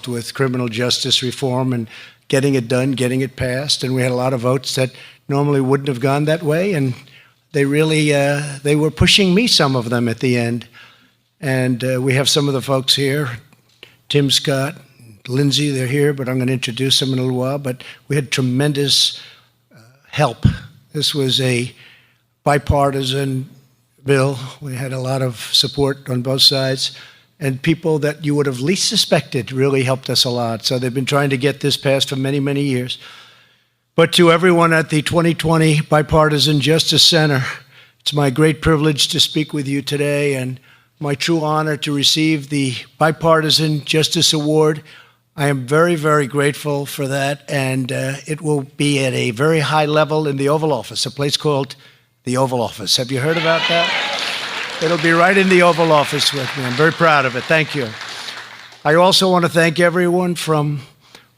with criminal justice reform and getting it done, getting it passed. And we had a lot of votes that normally wouldn't have gone that way. And they really, they were pushing me, some of them, at the end. And we have some of the folks here, Tim Scott, Lindsay, they're here, but I'm going to introduce them in a little while. But we had tremendous help. This was a bipartisan bill. We had a lot of support on both sides. And people that you would have least suspected really helped us a lot. So they've been trying to get this passed for many, many years. But to everyone at the 2020 Bipartisan Justice Center, it's my great privilege to speak with you today and my true honor to receive the Bipartisan Justice Award. I am very, very grateful for that, and it will be at a very high level in the Oval Office, a place called the Oval Office. Have you heard about that? It'll be right in the Oval Office with me. I'm very proud of it. Thank you. I also want to thank everyone from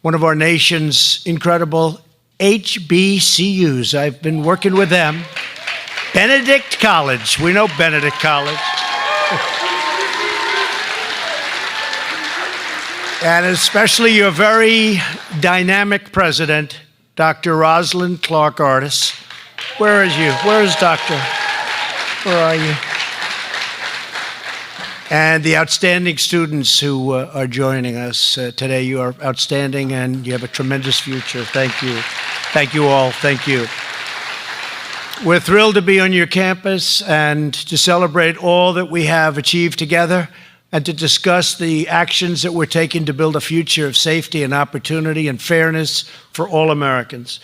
one of our nation's incredible HBCUs. I've been working with them. Benedict College. We know Benedict College. And especially your very dynamic president, Dr. Rosalind Clark Artis. Where is you? Where is Doctor? Where are you? And the outstanding students who are joining us today. You are outstanding and you have a tremendous future. Thank you. Thank you all. Thank you. We're thrilled to be on your campus and to celebrate all that we have achieved together and to discuss the actions that we're taking to build a future of safety and opportunity and fairness for all Americans.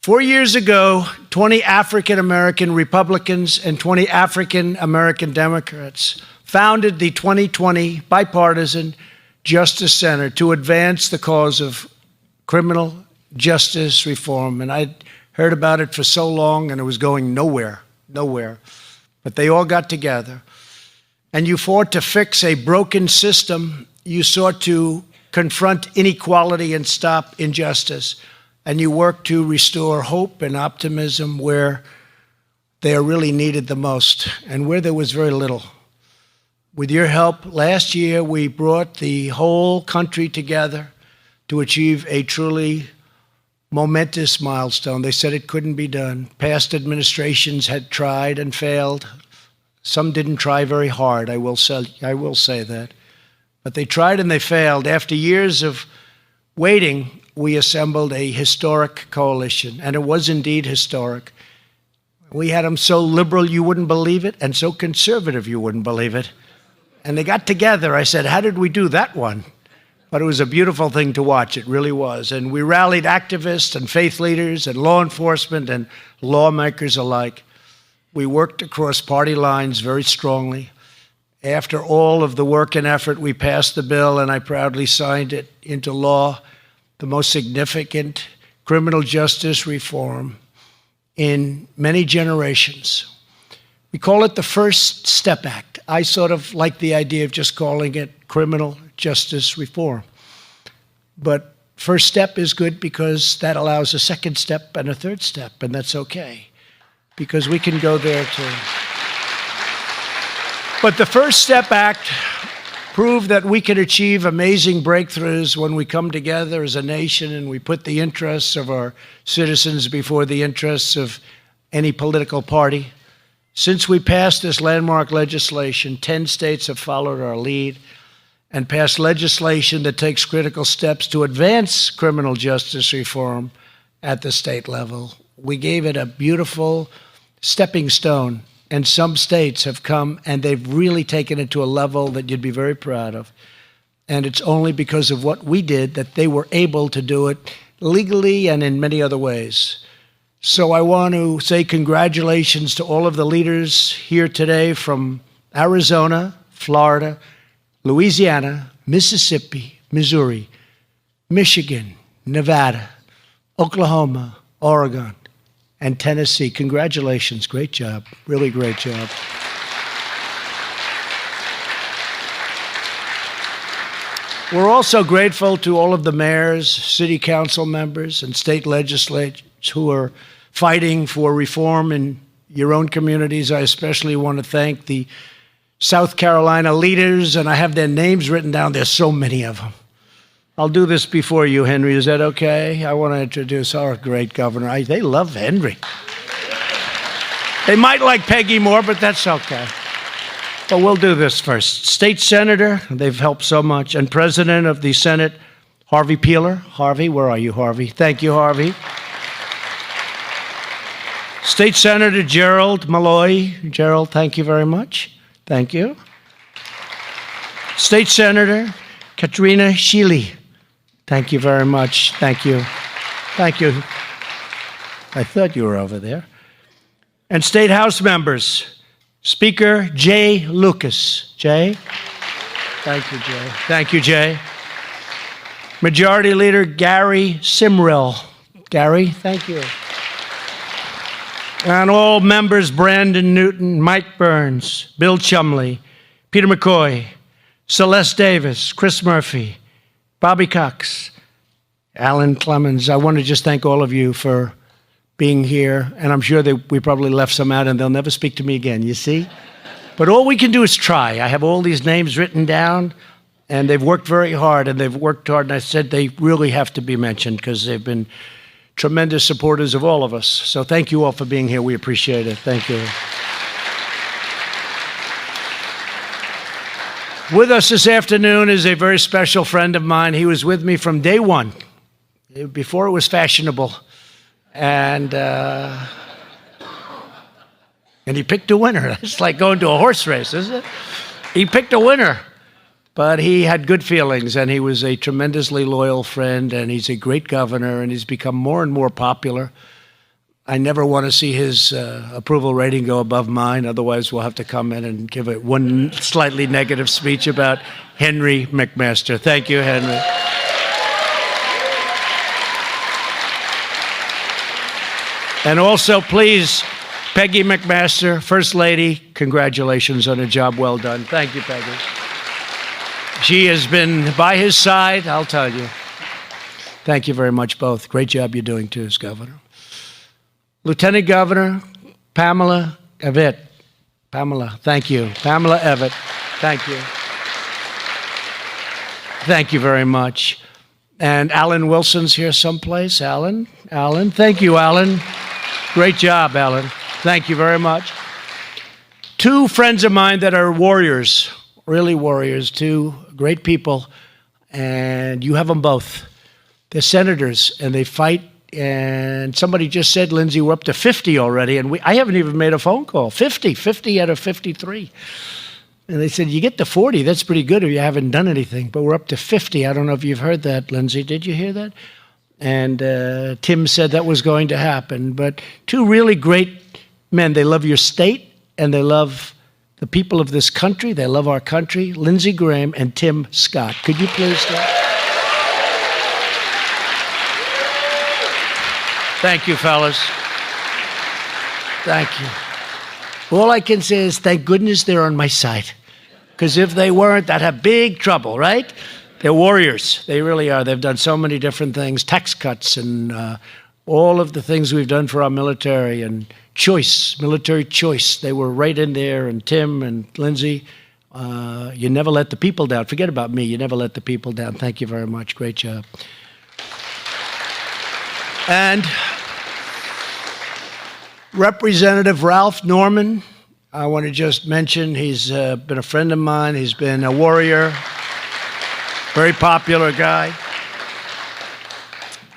4 years ago, 20 African-American Republicans and 20 African-American Democrats founded the 2020 Bipartisan Justice Center to advance the cause of criminal justice reform. And I'd heard about it for so long, and it was going nowhere. But they all got together. And you fought to fix a broken system. You sought to confront inequality and stop injustice. And you worked to restore hope and optimism where they are really needed the most and where there was very little. With your help, last year we brought the whole country together to achieve a truly momentous milestone. They said it couldn't be done. Past administrations had tried and failed. Some didn't try very hard, I will say that. But they tried and they failed. After years of waiting, we assembled a historic coalition, and it was indeed historic. We had them so liberal you wouldn't believe it, and so conservative you wouldn't believe it. And they got together. I said, how did we do that one? But it was a beautiful thing to watch. It really was. And we rallied activists and faith leaders and law enforcement and lawmakers alike. We worked across party lines very strongly. After all of the work and effort, we passed the bill, and I proudly signed it into law, the most significant criminal justice reform in many generations. We call it the First Step Act. I sort of like the idea of just calling it criminal justice reform. But first step is good because that allows a second step and a third step, and that's okay, because we can go there too. But the First Step Act proved that we can achieve amazing breakthroughs when we come together as a nation and we put the interests of our citizens before the interests of any political party. Since we passed this landmark legislation, 10 states have followed our lead and passed legislation that takes critical steps to advance criminal justice reform at the state level. We gave it a beautiful stepping stone, and some states have come and they've really taken it to a level that you'd be very proud of. And it's only because of what we did that they were able to do it legally and in many other ways. So I want to say congratulations to all of the leaders here today from Arizona, Florida, Louisiana, Mississippi, Missouri, Michigan, Nevada, Oklahoma, Oregon, and Tennessee. Congratulations. Great job. Really great job. We're also grateful to all of the mayors, city council members, and state legislators who are fighting for reform in your own communities. I especially want to thank the South Carolina leaders, and I have their names written down. There's so many of them. I'll do this before you, Henry. Is that okay? I want to introduce our great governor. They love Henry. They might like Peggy more, but that's okay. But we'll do this first. State Senator, they've helped so much, and President of the Senate, Harvey Peeler. Harvey, where are you, Harvey? Thank you, Harvey. State Senator Gerald Malloy. Gerald, thank you very much. Thank you. State Senator Katrina Shealy. Thank you very much. Thank you. Thank you. I thought you were over there. And State House members, Speaker Jay Lucas. Jay? Thank you, Jay. Thank you, Jay. Majority Leader Gary Simrill. Gary, thank you. And all members, Brandon Newton, Mike Burns, Bill Chumley, Peter McCoy, Celeste Davis, Chris Murphy, Bobby Cox, Alan Clemens. I want to just thank all of you for being here. And I'm sure that we probably left some out and they'll never speak to me again, you see? But all we can do is try. I have all these names written down, and they've worked very hard, and they've worked hard. And I said they really have to be mentioned because they've been tremendous supporters of all of us. So thank you all for being here. We appreciate it. Thank you. With us this afternoon is a very special friend of mine. He was with me from day one, before it was fashionable. And he picked a winner. It's like going to a horse race, isn't it? He picked a winner. But he had good feelings, and he was a tremendously loyal friend, and he's a great governor, and he's become more and more popular. I never want to see his approval rating go above mine. Otherwise, we'll have to come in and give it one slightly negative speech about Henry McMaster. Thank you, Henry. And also, please, Peggy McMaster, First Lady, congratulations on a job well done. Thank you, Peggy. She has been by his side, I'll tell you. Thank you very much, both. Great job you're doing, too, as governor. Lieutenant Governor Pamela Evett. Pamela, thank you. Pamela Evett, thank you. Thank you very much. And Alan Wilson's here someplace. Alan, thank you, Alan. Great job, Alan. Thank you very much. Two friends of mine that are warriors, really warriors, two great people, and you have them both. They're senators, and they fight. And somebody just said, Lindsay, we're up to 50 already, and I haven't even made a phone call. 50 out of 53. And they said, you get to 40, that's pretty good if you haven't done anything, but we're up to 50. I don't know if you've heard that, Lindsay. Did you hear that? And Tim said that was going to happen. But two really great men. They love your state, and they love the people of this country. They love our country. Lindsey Graham and Tim Scott. Could you please stand? Thank you, fellas. Thank you. All I can say is thank goodness they're on my side. Because if they weren't, I'd have big trouble, right? They're warriors. They really are. They've done so many different things, tax cuts and all of the things we've done for our military and choice, military choice. They were right in there. And Tim and Lindsay, you never let the people down. Forget about me. You never let the people down. Thank you very much. Great job. And Representative Ralph Norman, I want to just mention he's been a friend of mine. He's been a warrior, very popular guy.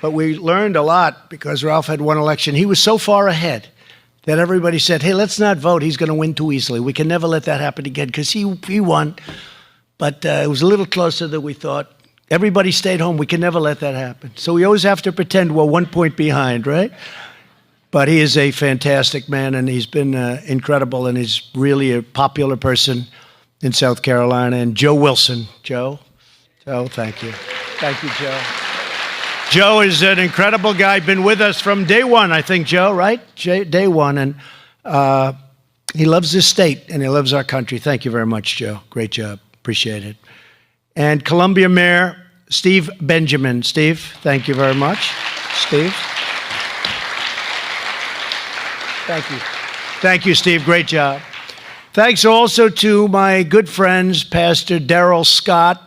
But we learned a lot because Ralph had one election. He was so far ahead that everybody said, hey, let's not vote. He's going to win too easily. We can never let that happen again because he won. But it was a little closer than we thought. Everybody stayed home. We can never let that happen. So we always have to pretend we're 1 point behind, right? But he is a fantastic man, and he's been incredible, and he's really a popular person in South Carolina. And Joe Wilson. Joe, thank you. Thank you, Joe. Joe is an incredible guy, been with us from day one, I think, Joe, right? Day one, and he loves this state, and he loves our country. Thank you very much, Joe. Great job. Appreciate it. And Columbia Mayor Steve Benjamin. Steve, thank you very much. Steve. Thank you. Thank you, Steve. Great job. Thanks also to my good friends, Pastor Darrell Scott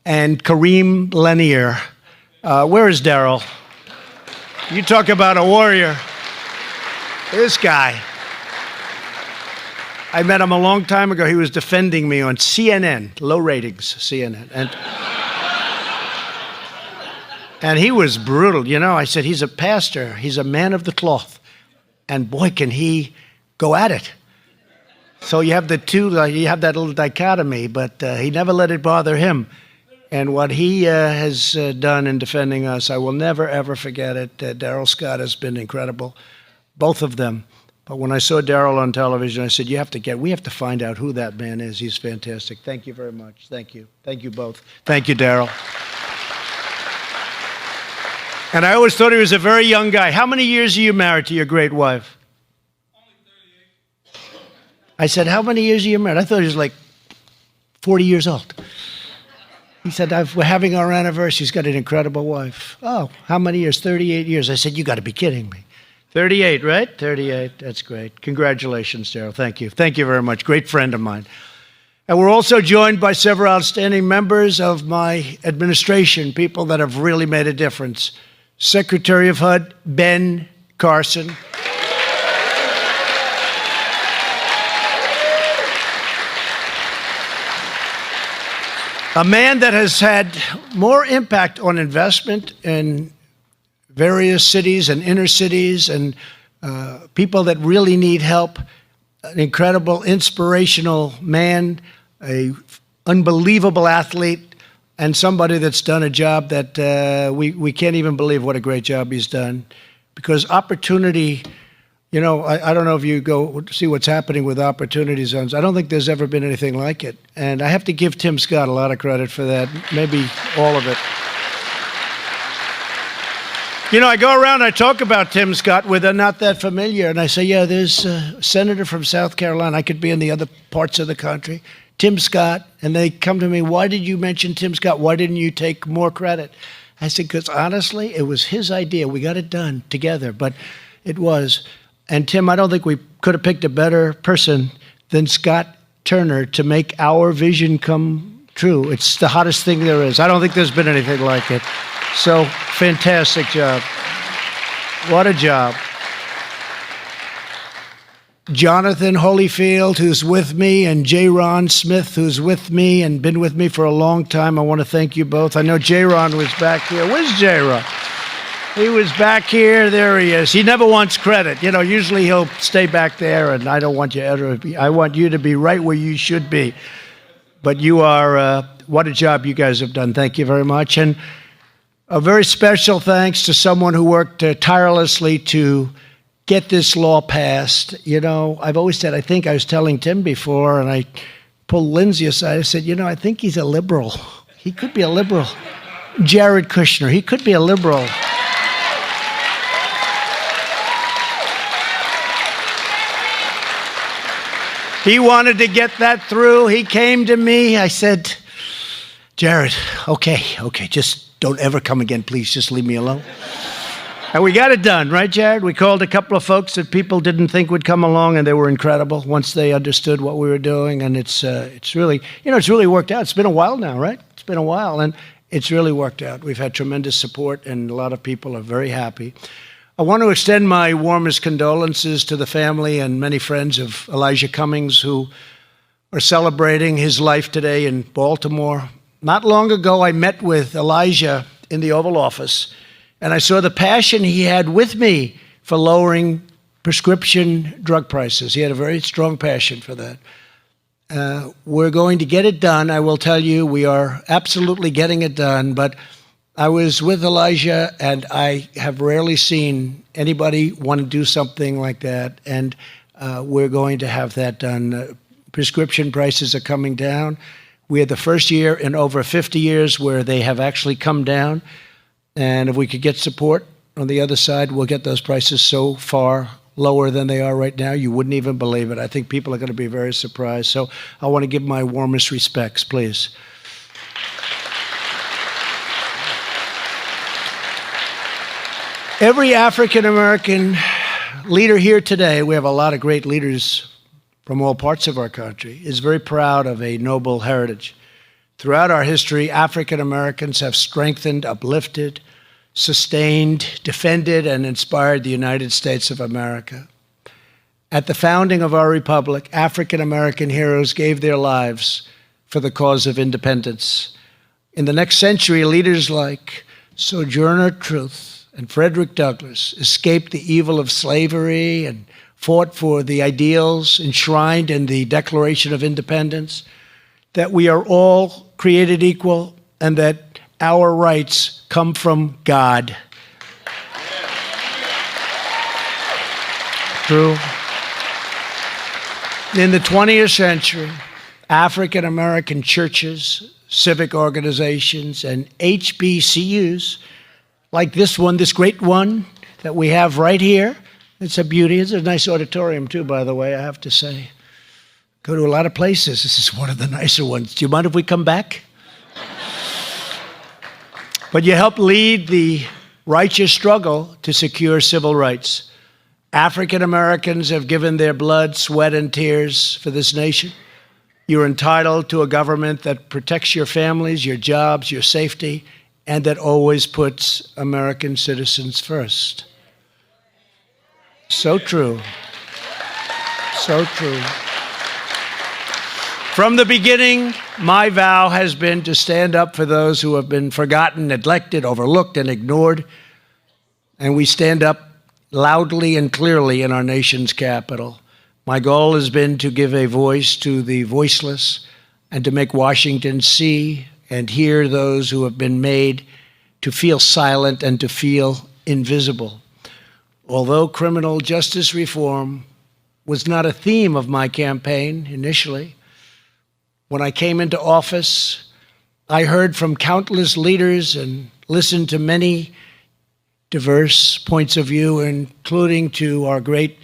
and Kareem Lanier. Where is Daryl? You talk about a warrior. This guy. I met him a long time ago. He was defending me on CNN, low ratings, CNN. And he was brutal. You know, I said, he's a pastor. He's a man of the cloth. And boy, can he go at it. So you have the two, you have that little dichotomy, but he never let it bother him. And what he has done in defending us, I will never, ever forget it. Daryl Scott has been incredible, both of them. But when I saw Daryl on television, I said, we have to find out who that man is. He's fantastic. Thank you very much. Thank you. Thank you both. Thank you, Daryl. And I always thought he was a very young guy. How many years are you married to your great wife? Only 38. I said, how many years are you married? I thought he was like 40 years old. He said, we're having our anniversary. He's got an incredible wife. Oh, how many years? 38 years. I said, you got to be kidding me. 38, right? 38. That's great. Congratulations, Daryl. Thank you. Thank you very much. Great friend of mine. And we're also joined by several outstanding members of my administration, people that have really made a difference. Secretary of HUD, Ben Carson. A man that has had more impact on investment in various cities and inner cities and people that really need help. An incredible, inspirational man, an unbelievable athlete, and somebody that's done a job that we can't even believe what a great job he's done. Because opportunity, you know, I don't know if you go see what's happening with opportunity zones. I don't think there's ever been anything like it. And I have to give Tim Scott a lot of credit for that, maybe all of it. You know, I go around, I talk about Tim Scott with a not that familiar, and I say, yeah, there's a senator from South Carolina. I could be in the other parts of the country. Tim Scott, and they come to me, why did you mention Tim Scott? Why didn't you take more credit? I said, because honestly, it was his idea. We got it done together, but it was. And Tim, I don't think we could have picked a better person than Scott Turner to make our vision come true. It's the hottest thing there is. I don't think there's been anything like it. So, fantastic job. What a job. Jonathan Holyfield, who's with me, and J. Ron Smith, who's with me and been with me for a long time. I want to thank you both. I know J. Ron was back here. Where's J. Ron? He was back here. There he is. He never wants credit. You know, usually he'll stay back there, and I don't want you ever to be. I want you to be right where you should be. But you are, what a job you guys have done. Thank you very much. And a very special thanks to someone who worked tirelessly to get this law passed. You know, I've always said, I think I was telling Tim before, and I pulled Lindsay aside. I said, you know, I think he's a liberal. He could be a liberal. Jared Kushner, he could be a liberal. He wanted to get that through. He came to me. I said, Jared, okay, just don't ever come again, please. Just leave me alone. And we got it done, right, Jared? We called a couple of folks that people didn't think would come along, and they were incredible once they understood what we were doing. And it's really, you know, it's really worked out. It's been a while now, right? It's been a while, and it's really worked out. We've had tremendous support, and a lot of people are very happy. I want to extend my warmest condolences to the family and many friends of Elijah Cummings, who are celebrating his life today in Baltimore. Not long ago, I met with Elijah in the Oval Office, and I saw the passion he had with me for lowering prescription drug prices. He had a very strong passion for that. We're going to get it done. I will tell you, we are absolutely getting it done, but I was with Elijah, and I have rarely seen anybody want to do something like that, and we're going to have that done. Prescription prices are coming down. We had the first year in over 50 years where they have actually come down. And if we could get support on the other side, we'll get those prices so far lower than they are right now, you wouldn't even believe it. I think people are going to be very surprised. So I want to give my warmest respects, please. Every African-American leader here today, we have a lot of great leaders from all parts of our country, is very proud of a noble heritage. Throughout our history, African Americans have strengthened, uplifted, sustained, defended, and inspired the United States of America. At the founding of our republic, African American heroes gave their lives for the cause of independence. In the next century, leaders like Sojourner Truth and Frederick Douglass escaped the evil of slavery and fought for the ideals enshrined in the Declaration of Independence, that we are all created equal and that our rights come from God. True. In the 20th century, African American churches, civic organizations, and HBCUs, like this one, this great one that we have right here, it's a beauty. It's a nice auditorium too, by the way, I have to say. Go to a lot of places. This is one of the nicer ones. Do you mind if we come back? But you help lead the righteous struggle to secure civil rights. African Americans have given their blood, sweat, and tears for this nation. You're entitled to a government that protects your families, your jobs, your safety, and that always puts American citizens first. So true. So true. From the beginning, my vow has been to stand up for those who have been forgotten, neglected, overlooked, and ignored. And we stand up loudly and clearly in our nation's capital. My goal has been to give a voice to the voiceless and to make Washington see and hear those who have been made to feel silent and to feel invisible. Although criminal justice reform was not a theme of my campaign initially, when I came into office, I heard from countless leaders and listened to many diverse points of view, including to our great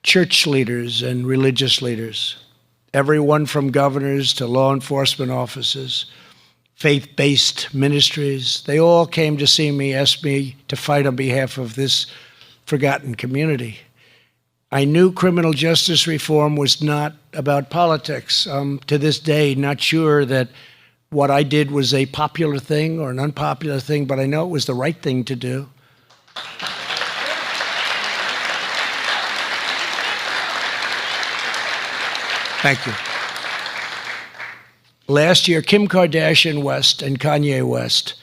church leaders and religious leaders, everyone from governors to law enforcement officers, faith-based ministries. They all came to see me, asked me to fight on behalf of this forgotten community. I knew criminal justice reform was not about politics. To this day, not sure that what I did was a popular thing or an unpopular thing, but I know it was the right thing to do. Thank you. Last year, Kim Kardashian West and Kanye West,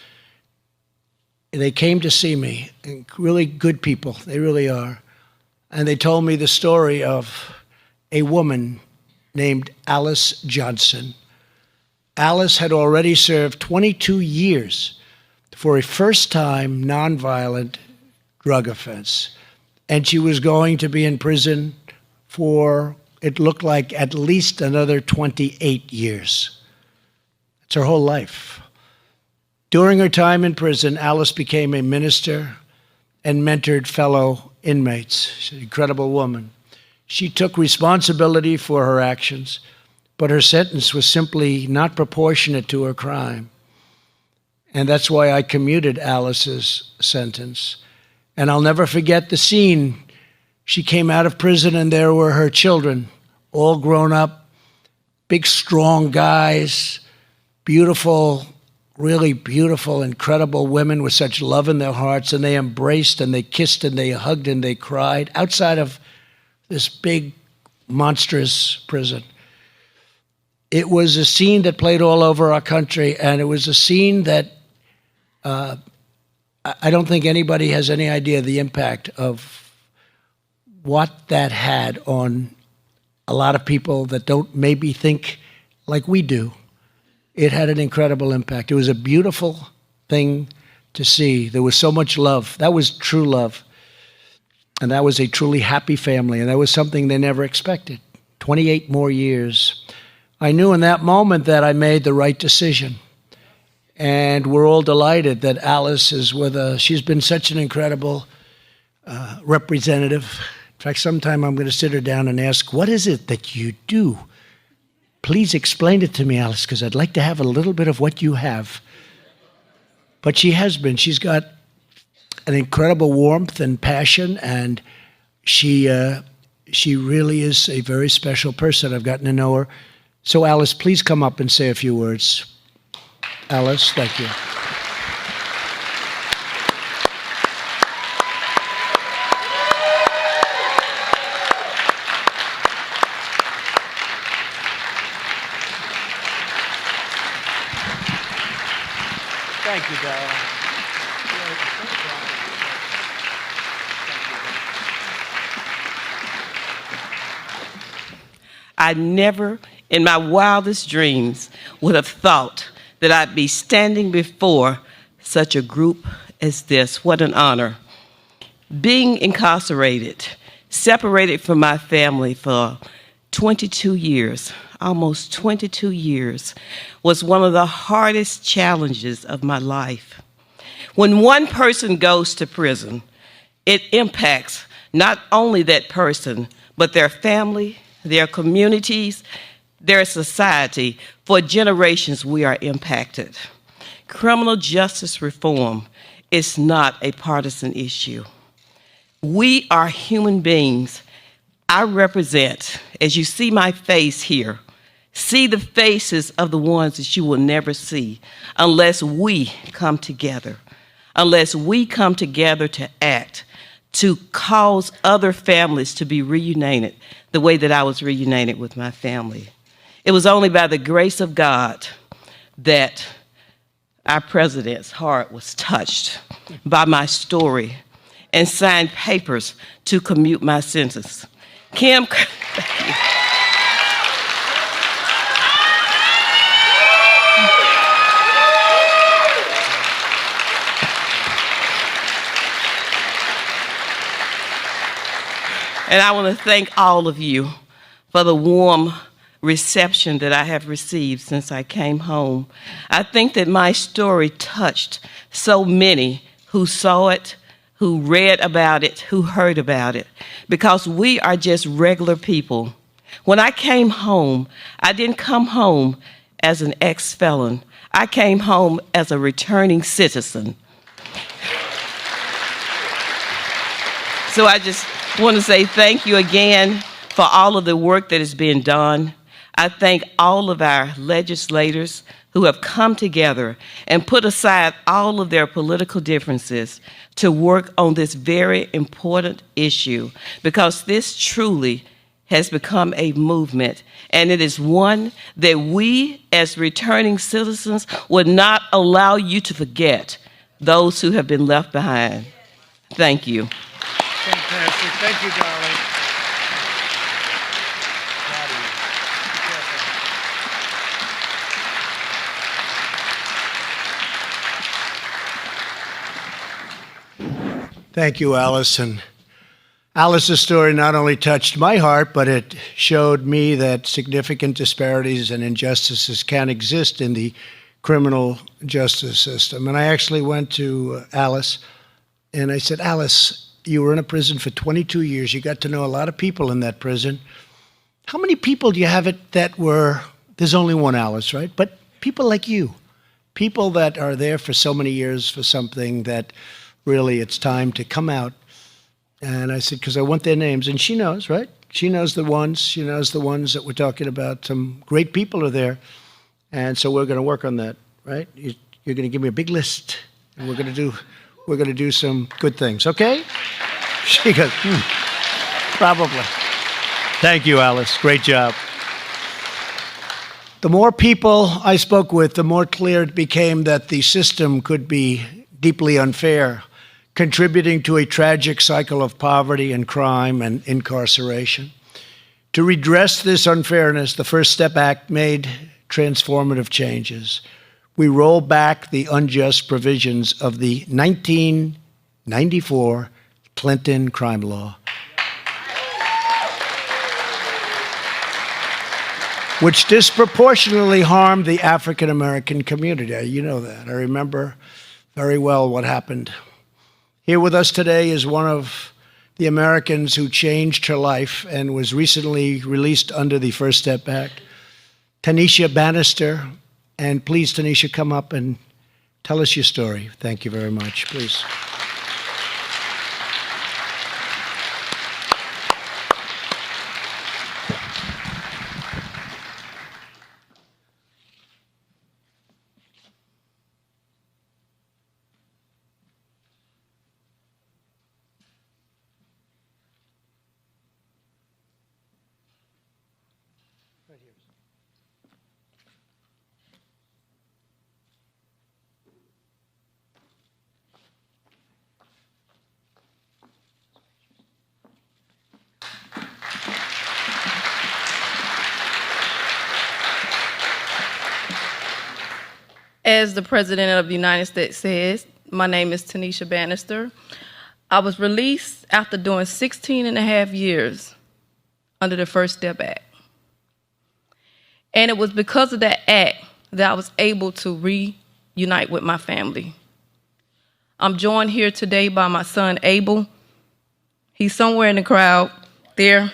they came to see me, and really good people, they really are. And they told me the story of a woman named Alice Johnson. Alice had already served 22 years for a first-time nonviolent drug offense. And she was going to be in prison for, it looked like, at least another 28 years. It's her whole life. During her time in prison, Alice became a minister and mentored fellow inmates. She's an incredible woman. She took responsibility for her actions, but her sentence was simply not proportionate to her crime. And that's why I commuted Alice's sentence. And I'll never forget the scene. She came out of prison and there were her children, all grown up, big, strong guys, beautiful, really beautiful, incredible women with such love in their hearts, and they embraced and they kissed and they hugged and they cried outside of this big, monstrous prison. It was a scene that played all over our country, and it was a scene that I don't think anybody has any idea the impact of what that had on a lot of people that don't maybe think like we do. It had an incredible impact. It was a beautiful thing to see. There was so much love. That was true love. And that was a truly happy family. And that was something they never expected. 28 more years. I knew in that moment that I made the right decision. And we're all delighted that Alice is with us. She's been such an incredible representative. In fact, sometime I'm going to sit her down and ask, what is it that you do? Please explain it to me, Alice, because I'd like to have a little bit of what you have. But she has been. She's got an incredible warmth and passion, and she really is a very special person. I've gotten to know her. So, Alice, please come up and say a few words. Alice, thank you. Thank you, Darrell. I never, in my wildest dreams, would have thought that I'd be standing before such a group as this. What an honor. Being incarcerated, separated from my family for 22 years, almost 22 years, was one of the hardest challenges of my life. When one person goes to prison, it impacts not only that person, but their family, their communities, their society. For generations, we are impacted. Criminal justice reform is not a partisan issue. We are human beings. I represent, as you see my face here, see the faces of the ones that you will never see unless we come together, unless we come together to act, to cause other families to be reunited the way that I was reunited with my family. It was only by the grace of God that our president's heart was touched by my story and signed papers to commute my sentence. Kim, thank you. And I want to thank all of you for the warm reception that I have received since I came home. I think that my story touched so many who saw it, who read about it, who heard about it, because we are just regular people. When I came home, I didn't come home as an ex-felon. I came home as a returning citizen. So I just want to say thank you again for all of the work that is being done. I thank all of our legislators who have come together and put aside all of their political differences to work on this very important issue, because this truly has become a movement, and it is one that we as returning citizens would not allow you to forget those who have been left behind. Thank you. Fantastic. Thank you, darling. Thank you, Alice. And Alice's story not only touched my heart, but it showed me that significant disparities and injustices can exist in the criminal justice system. And I actually went to Alice and I said, Alice, you were in a prison for 22 years. You got to know a lot of people in that prison. How many people do you have that were, there's only one Alice, right? But people like you, people that are there for so many years for something that really it's time to come out. And I said, because I want their names. And she knows, right? She knows the ones that we're talking about. Some great people are there. And so we're going to work on that, right? You're going to give me a big list, and we're going to do some good things, okay? She goes, probably. Thank you, Alice. Great job. The more people I spoke with, the more clear it became that the system could be deeply unfair, contributing to a tragic cycle of poverty and crime and incarceration. To redress this unfairness, the First Step Act made transformative changes. We rolled back the unjust provisions of the 1994 Clinton crime law, which disproportionately harmed the African American community. You know that. I remember very well what happened. Here with us today is one of the Americans who changed her life and was recently released under the First Step Act, Tanisha Banister. And please, Tanisha, come up and tell us your story. Thank you very much. Please. As the President of the United States says, my name is Tanisha Banister. I was released after doing 16 and a half years under the First Step Act. And it was because of that act that I was able to reunite with my family. I'm joined here today by my son, Abel. He's somewhere in the crowd there.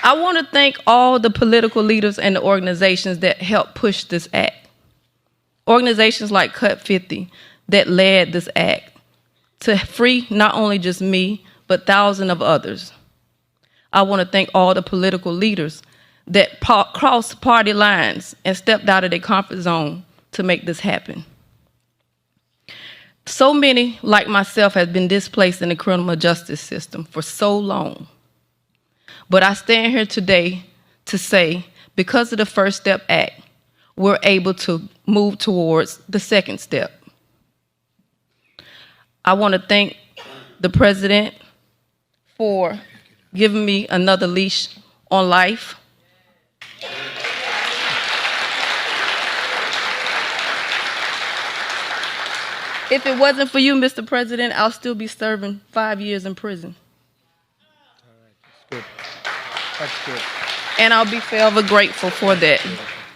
I want to thank all the political leaders and the organizations that helped push this act. Organizations like Cut 50 that led this act to free not only just me, but thousands of others. I want to thank all the political leaders that crossed party lines and stepped out of their comfort zone to make this happen. So many, like myself, have been displaced in the criminal justice system for so long. But I stand here today to say, because of the First Step Act, we're able to move towards the second step. I want to thank the President for giving me another leash on life. If it wasn't for you, Mr. President, I'll still be serving 5 years in prison. All right, that's good. And I'll be forever grateful for that.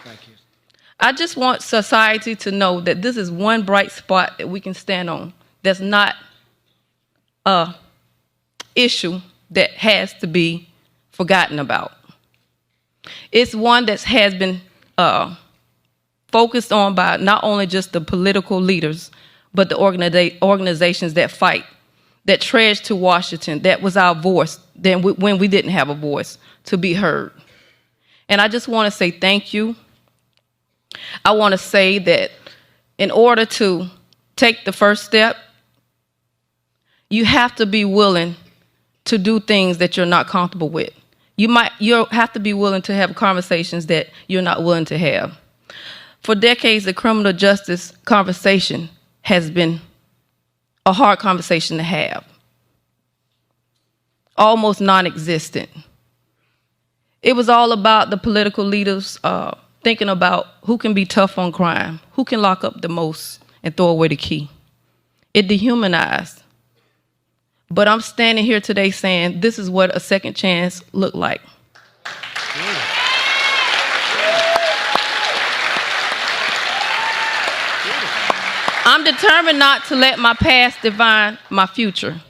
Thank you. I just want society to know that this is one bright spot that we can stand on. That's not a issue that has to be forgotten about. It's one that has been focused on by not only just the political leaders, but the organizations that fight, that trudged to Washington. That was our voice then when we didn't have a voice to be heard. And I just want to say thank you. I want to say that in order to take the first step, you have to be willing to do things that you're not comfortable with. You'll have to be willing to have conversations that you're not willing to have. For decades, the criminal justice conversation has been a hard conversation to have, almost non-existent. It was all about the political leaders thinking about who can be tough on crime, who can lock up the most and throw away the key. It dehumanized. But I'm standing here today saying this is what a second chance looked like. I'm determined not to let my past define my future,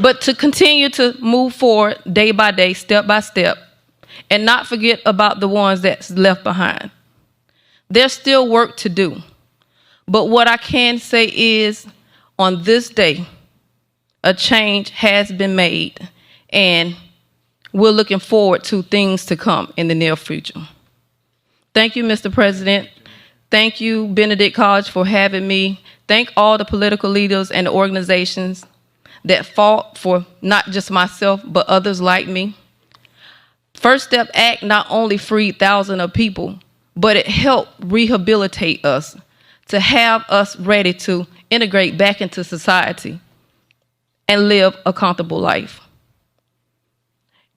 but to continue to move forward day by day, step by step, and not forget about the ones that's left behind. There's still work to do, but what I can say is on this day, a change has been made, and we're looking forward to things to come in the near future. Thank you, Mr. President. Thank you, Benedict College, for having me. Thank all the political leaders and organizations that fought for not just myself, but others like me. First Step Act not only freed thousands of people, but it helped rehabilitate us to have us ready to integrate back into society and live a comfortable life.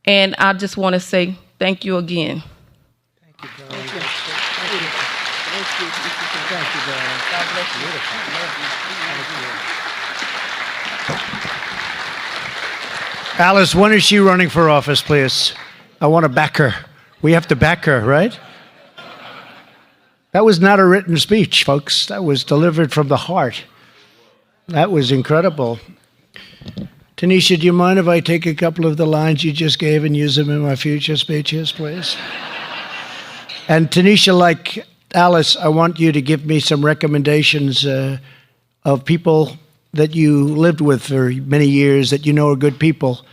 And I just want to say thank you again. Thank you, darling. Thank you. Thank you, darling. God bless you. Alice, when is she running for office, please? I want to back her. We have to back her, right? That was not a written speech, folks. That was delivered from the heart. That was incredible. Tanisha, do you mind if I take a couple of the lines you just gave and use them in my future speeches, please? And Tanisha, like Alice, I want you to give me some recommendations of people that you lived with for many years that you know are good people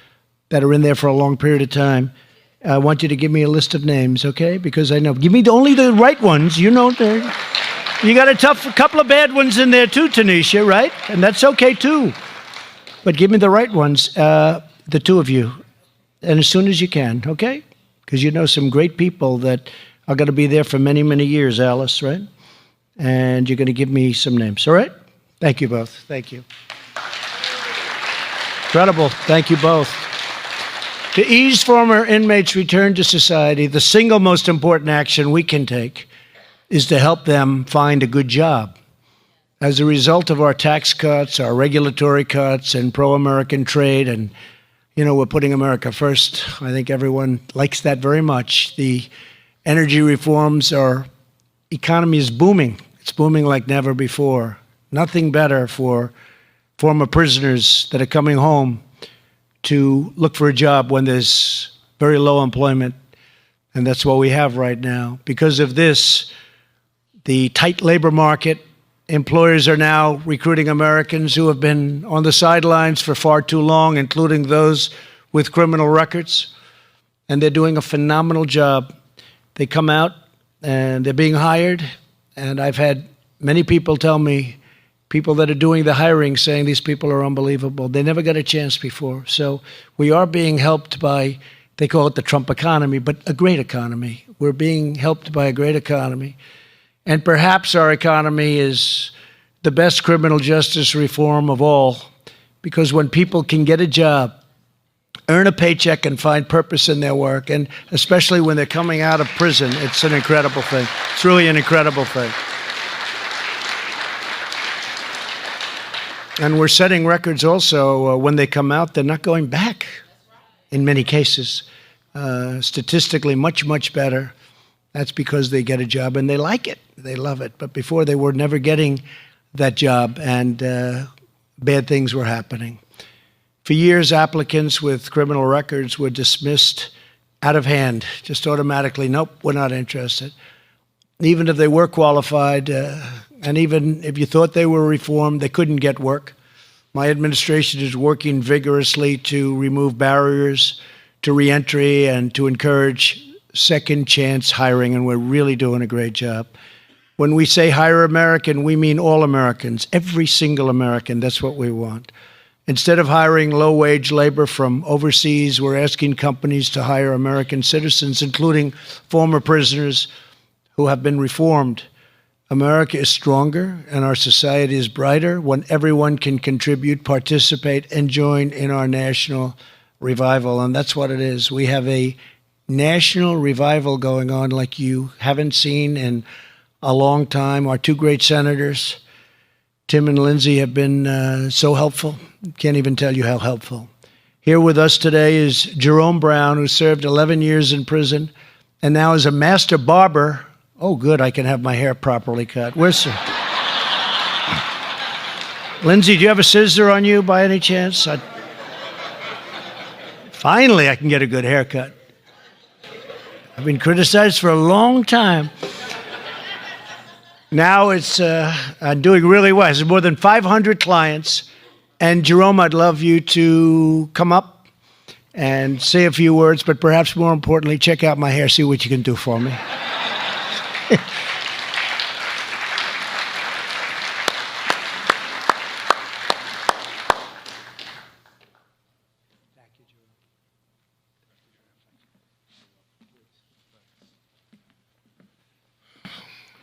that are in there for a long period of time. I want you to give me a list of names, okay? Because I know. Give me only the right ones. You know, you got a couple of bad ones in there too, Tanisha, right? And that's okay too. But give me the right ones, the two of you, and as soon as you can, okay? Because you know some great people that are going to be there for many, many years, Alice, right? And you're going to give me some names, all right? Thank you both. Thank you. Incredible. Thank you both. To ease former inmates' return to society, the single most important action we can take is to help them find a good job. As a result of our tax cuts, our regulatory cuts, and pro-American trade, and, you know, we're putting America first. I think everyone likes that very much. The energy reforms, our economy is booming. It's booming like never before. Nothing better for former prisoners that are coming home to look for a job when there's very low employment. And that's what we have right now. Because of this, the tight labor market, employers are now recruiting Americans who have been on the sidelines for far too long, including those with criminal records. And they're doing a phenomenal job. They come out and they're being hired. And I've had many people tell me, people that are doing the hiring, saying these people are unbelievable. They never got a chance before. So we are being helped by, they call it the Trump economy, but a great economy. We're being helped by a great economy. And perhaps our economy is the best criminal justice reform of all, because when people can get a job, earn a paycheck, and find purpose in their work, and especially when they're coming out of prison, it's an incredible thing. It's really an incredible thing. And we're setting records also when they come out. They're not going back in many cases. Statistically, much, much better. That's because they get a job and they like it. They love it. But before, they were never getting that job, and bad things were happening. For years, applicants with criminal records were dismissed out of hand, just automatically. Nope, we're not interested. Even if they were qualified, and even if you thought they were reformed, they couldn't get work. My administration is working vigorously to remove barriers to reentry and to encourage second chance hiring, and we're really doing a great job. When we say hire American, we mean all Americans, every single American. That's what we want. Instead of hiring low-wage labor from overseas, we're asking companies to hire American citizens, including former prisoners who have been reformed. America is stronger and our society is brighter when everyone can contribute, participate, and join in our national revival. And that's what it is. We have a national revival going on like you haven't seen in a long time. Our two great senators, Tim and Lindsay, have been so helpful. Can't even tell you how helpful. Here with us today is Jerome Brown, who served 11 years in prison and now is a master barber. Oh, good, I can have my hair properly cut. Where's sir? Lindsay, do you have a scissor on you by any chance? Finally, I can get a good haircut. I've been criticized for a long time. Now I'm doing really well. There's more than 500 clients. And Jerome, I'd love you to come up and say a few words, but perhaps more importantly, check out my hair, see what you can do for me.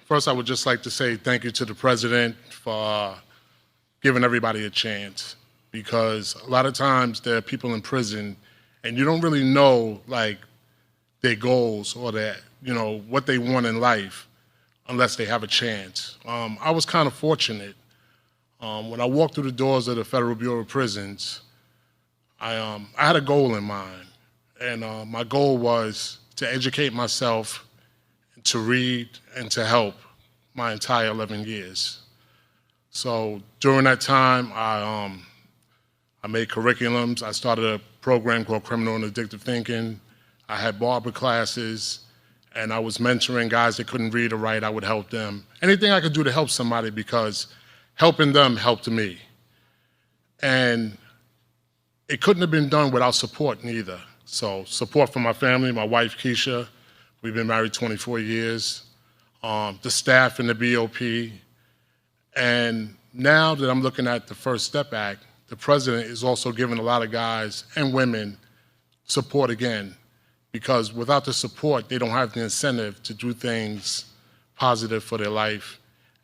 First, I would just like to say thank you to the president for giving everybody a chance, because a lot of times there are people in prison and you don't really know like their goals or their, what they want in life unless they have a chance. I was kind of fortunate. When I walked through the doors of the Federal Bureau of Prisons, I had a goal in mind, and my goal was to educate myself, to read, and to help my entire 11 years. So during that time, I made curriculums. I started a program called Criminal and Addictive Thinking. I had barber classes, and I was mentoring guys that couldn't read or write. I would help them. Anything I could do to help somebody, because helping them helped me. And it couldn't have been done without support neither. So support from my family, my wife, Keisha. We've been married 24 years. The staff in the BOP. And now that I'm looking at the First Step Act the president is also giving a lot of guys and women support again, because without the support, they don't have the incentive to do things positive for their life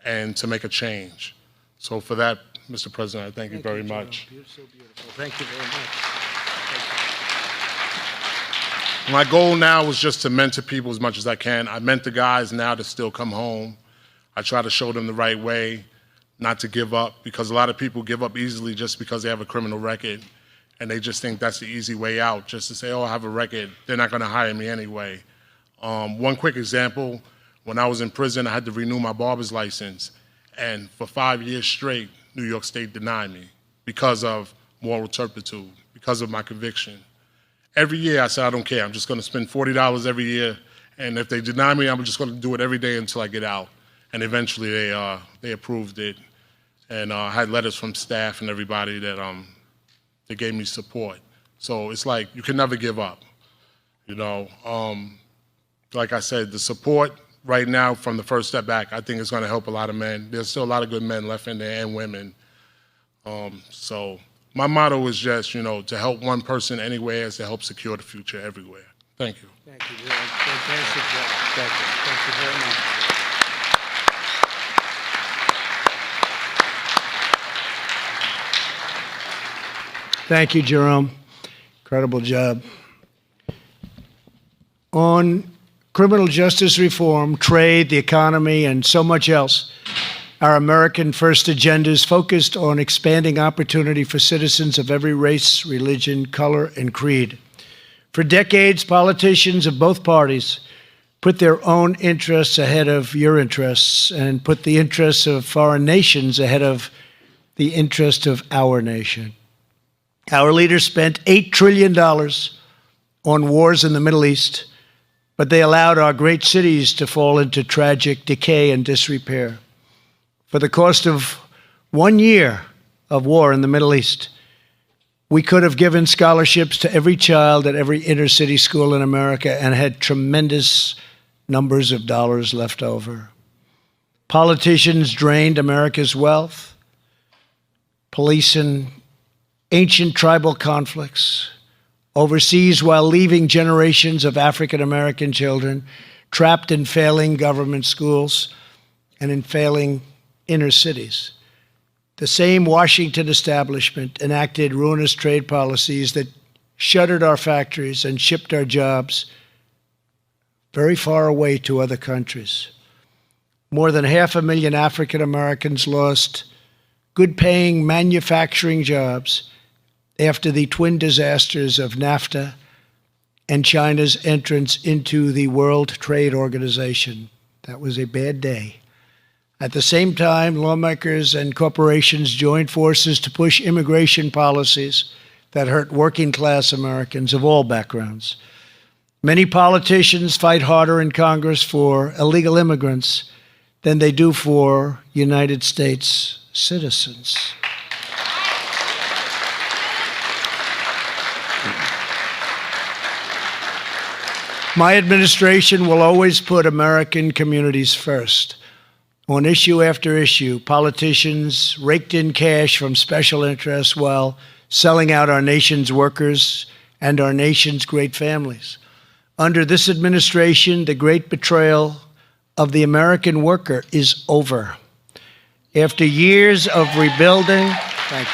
and to make a change. So for that, Mr. President, I thank you very much. You're so beautiful. Thank you very much. My goal now is just to mentor people as much as I can. I mentor guys now to still come home. I try to show them the right way, not to give up, because a lot of people give up easily just because they have a criminal record, and they just think that's the easy way out, just to say, oh, I have a record, they're not gonna hire me anyway. One quick example, when I was in prison, I had to renew my barber's license, and for 5 years straight, New York State denied me because of moral turpitude, because of my conviction. Every year I said, I don't care, I'm just gonna spend $40 every year, and if they deny me, I'm just gonna do it every day until I get out. And eventually they approved it, and I had letters from staff and everybody that they gave me support. So it's like, you can never give up, you know. Like I said, the support right now from the First Step Back, I think is gonna help a lot of men. There's still a lot of good men left in there and women. So my motto is just, you know, to help one person anywhere is to help secure the future everywhere. Thank you. Thank you. Fantastic job. Thank you. Thank you very much. Thank you, Jerome. Incredible job. On criminal justice reform, trade, the economy, and so much else, our American First agenda is focused on expanding opportunity for citizens of every race, religion, color, and creed. For decades, politicians of both parties put their own interests ahead of your interests and put the interests of foreign nations ahead of the interest of our nation. Our leaders spent $8 trillion on wars in the Middle East, but they allowed our great cities to fall into tragic decay and disrepair. For the cost of 1 year of war in the Middle East, we could have given scholarships to every child at every inner city school in America and had tremendous numbers of dollars left over. Politicians drained America's wealth, policing ancient tribal conflicts overseas while leaving generations of African American children trapped in failing government schools and in failing inner cities. The same Washington establishment enacted ruinous trade policies that shuttered our factories and shipped our jobs very far away to other countries. More than 500,000 African Americans lost good-paying manufacturing jobs after the twin disasters of NAFTA and China's entrance into the World Trade Organization. That was a bad day. At the same time, lawmakers and corporations joined forces to push immigration policies that hurt working-class Americans of all backgrounds. Many politicians fight harder in Congress for illegal immigrants than they do for United States citizens. My administration will always put American communities first. On issue after issue, politicians raked in cash from special interests while selling out our nation's workers and our nation's great families. Under this administration, the great betrayal of the American worker is over. After years of rebuilding, thank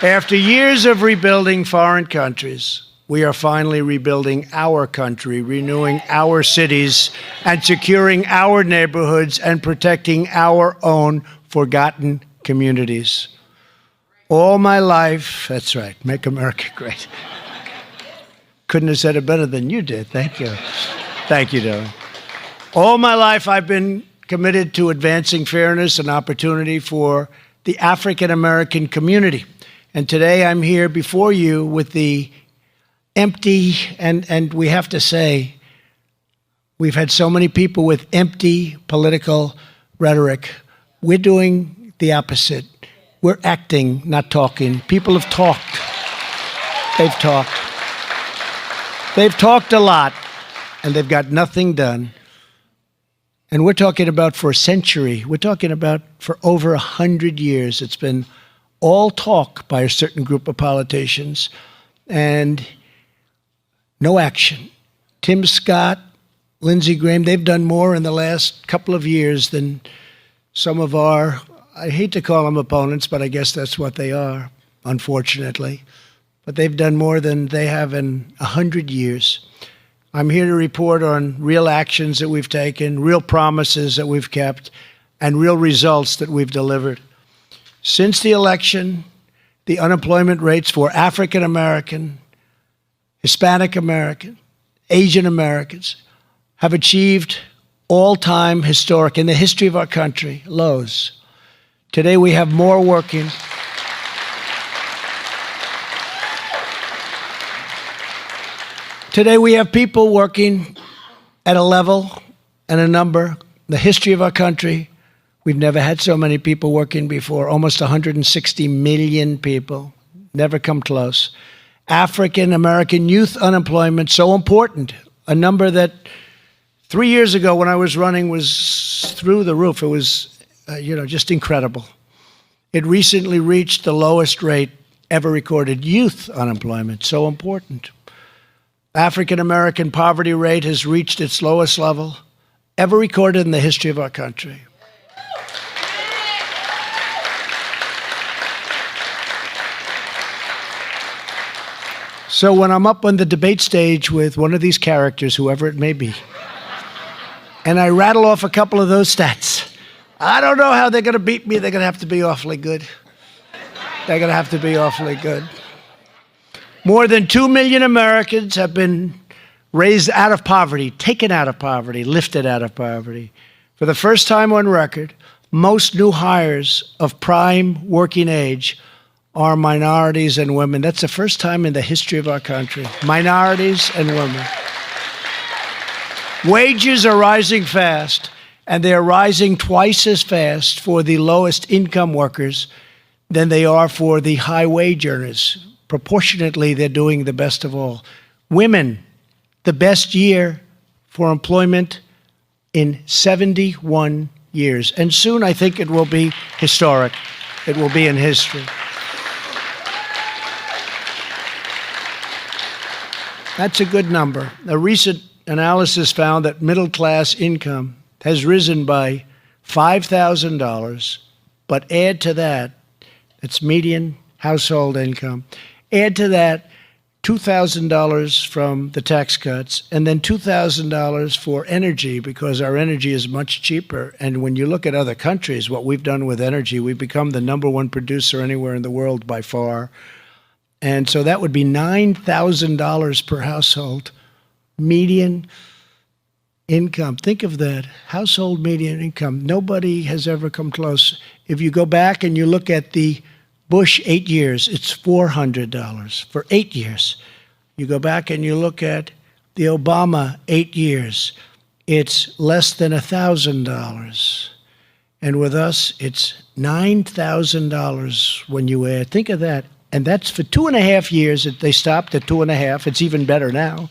you. After years of rebuilding foreign countries, we are finally rebuilding our country, renewing our cities, and securing our neighborhoods and protecting our own forgotten communities. All my life, that's right, make America great. Couldn't have said it better than you did. Thank you. Thank you, Darren. All my life, I've been committed to advancing fairness and opportunity for the African American community. And today I'm here before you with the empty, and we have to say, we've had so many people with empty political rhetoric. We're doing the opposite. We're acting, not talking. People have talked. They've talked. They've talked a lot, and they've got nothing done. And we're talking about for a century. We're talking about for over 100 years. It's been all talk by a certain group of politicians and no action. Tim Scott, Lindsey Graham, they've done more in the last couple of years than some of our, I hate to call them opponents, but I guess that's what they are, unfortunately. But they've done more than they have in 100 years. I'm here to report on real actions that we've taken, real promises that we've kept, and real results that we've delivered. Since the election, the unemployment rates for African American, Hispanic American, Asian Americans have achieved all-time historic, in the history of our country, lows. Today we have more working. Today we have people working at a level and a number, the history of our country. We've never had so many people working before, almost 160 million people, never come close. African American youth unemployment, so important, a number that 3 years ago when I was running was through the roof. It was, just incredible. It recently reached the lowest rate ever recorded. Youth unemployment, so important. African American poverty rate has reached its lowest level ever recorded in the history of our country. So when I'm up on the debate stage with one of these characters, whoever it may be, and I rattle off a couple of those stats, I don't know how they're going to beat me. They're going to have to be awfully good. They're going to have to be awfully good. More than 2 million Americans have been raised out of poverty, taken out of poverty, lifted out of poverty. For the first time on record, most new hires of prime working age are minorities and women. That's the first time in the history of our country. Minorities and women. Wages are rising fast, and they are rising twice as fast for the lowest income workers than they are for the high wage earners. Proportionately, they're doing the best of all. Women, the best year for employment in 71 years. And soon I think it will be historic. It will be in history. That's a good number. A recent analysis found that middle-class income has risen by $5,000, but add to that, it's median household income, add to that $2,000 from the tax cuts, and then $2,000 for energy, because our energy is much cheaper. And when you look at other countries, what we've done with energy, we've become the #1 producer anywhere in the world by far. And so that would be $9,000 per household, median income. Think of that, household median income. Nobody has ever come close. If you go back and you look at the Bush 8 years, it's $400 for 8 years. You go back and you look at the Obama 8 years, it's less than $1,000. And with us, it's $9,000 when you add. Think of that. And that's for 2.5 years. They stopped at 2.5. It's even better now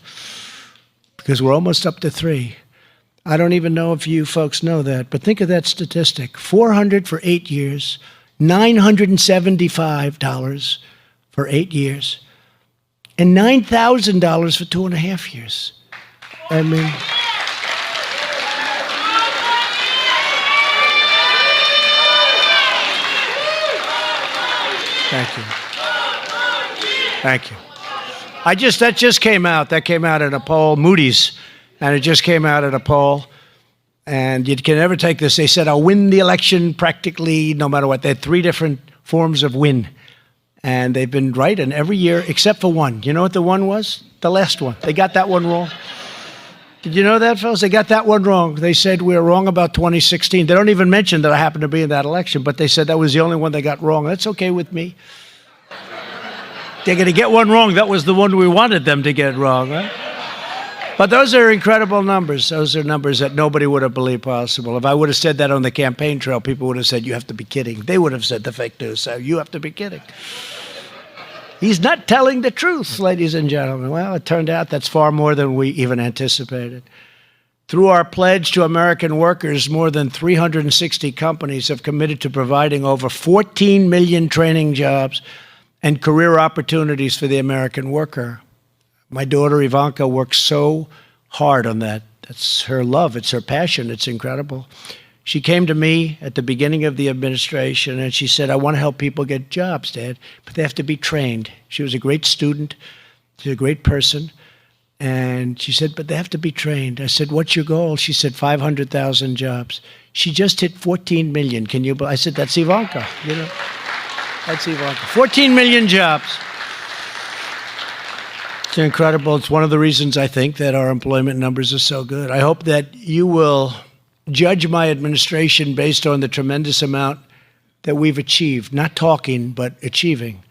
because we're almost up to 3. I don't even know if you folks know that, but think of that statistic. $400 for 8 years, $975 for 8 years, and $9,000 for 2.5 years. I mean, thank you. Thank you. That just came out. That came out in a poll, Moody's, and it just came out in a poll. And you can never take this. They said, I'll win the election practically no matter what. They had 3 different forms of win. And they've been right in every year except for one. You know what the one was? The last one. They got that one wrong. Did you know that, fellas? They got that one wrong. They said we were wrong about 2016. They don't even mention that I happened to be in that election, but they said that was the only one they got wrong. That's okay with me. They're going to get one wrong. That was the one we wanted them to get wrong, right? But those are incredible numbers. Those are numbers that nobody would have believed possible. If I would have said that on the campaign trail, people would have said, you have to be kidding. They would have said the fake news. So you have to be kidding. He's not telling the truth, ladies and gentlemen. Well, it turned out that's far more than we even anticipated. Through our pledge to American workers, more than 360 companies have committed to providing over 14 million training jobs and career opportunities for the American worker. My daughter Ivanka works so hard on that. That's her love. It's her passion. It's incredible. She came to me at the beginning of the administration and she said, I want to help people get jobs, Dad, but they have to be trained. She was a great student. She's a great person. And she said, but they have to be trained. I said, what's your goal? She said, 500,000 jobs. She just hit 14 million. Can you? I said, that's Ivanka. You know, that's Ivanka. 14 million jobs. It's incredible. It's one of the reasons I think that our employment numbers are so good. I hope that you will judge my administration based on the tremendous amount that we've achieved. Not talking, but achieving.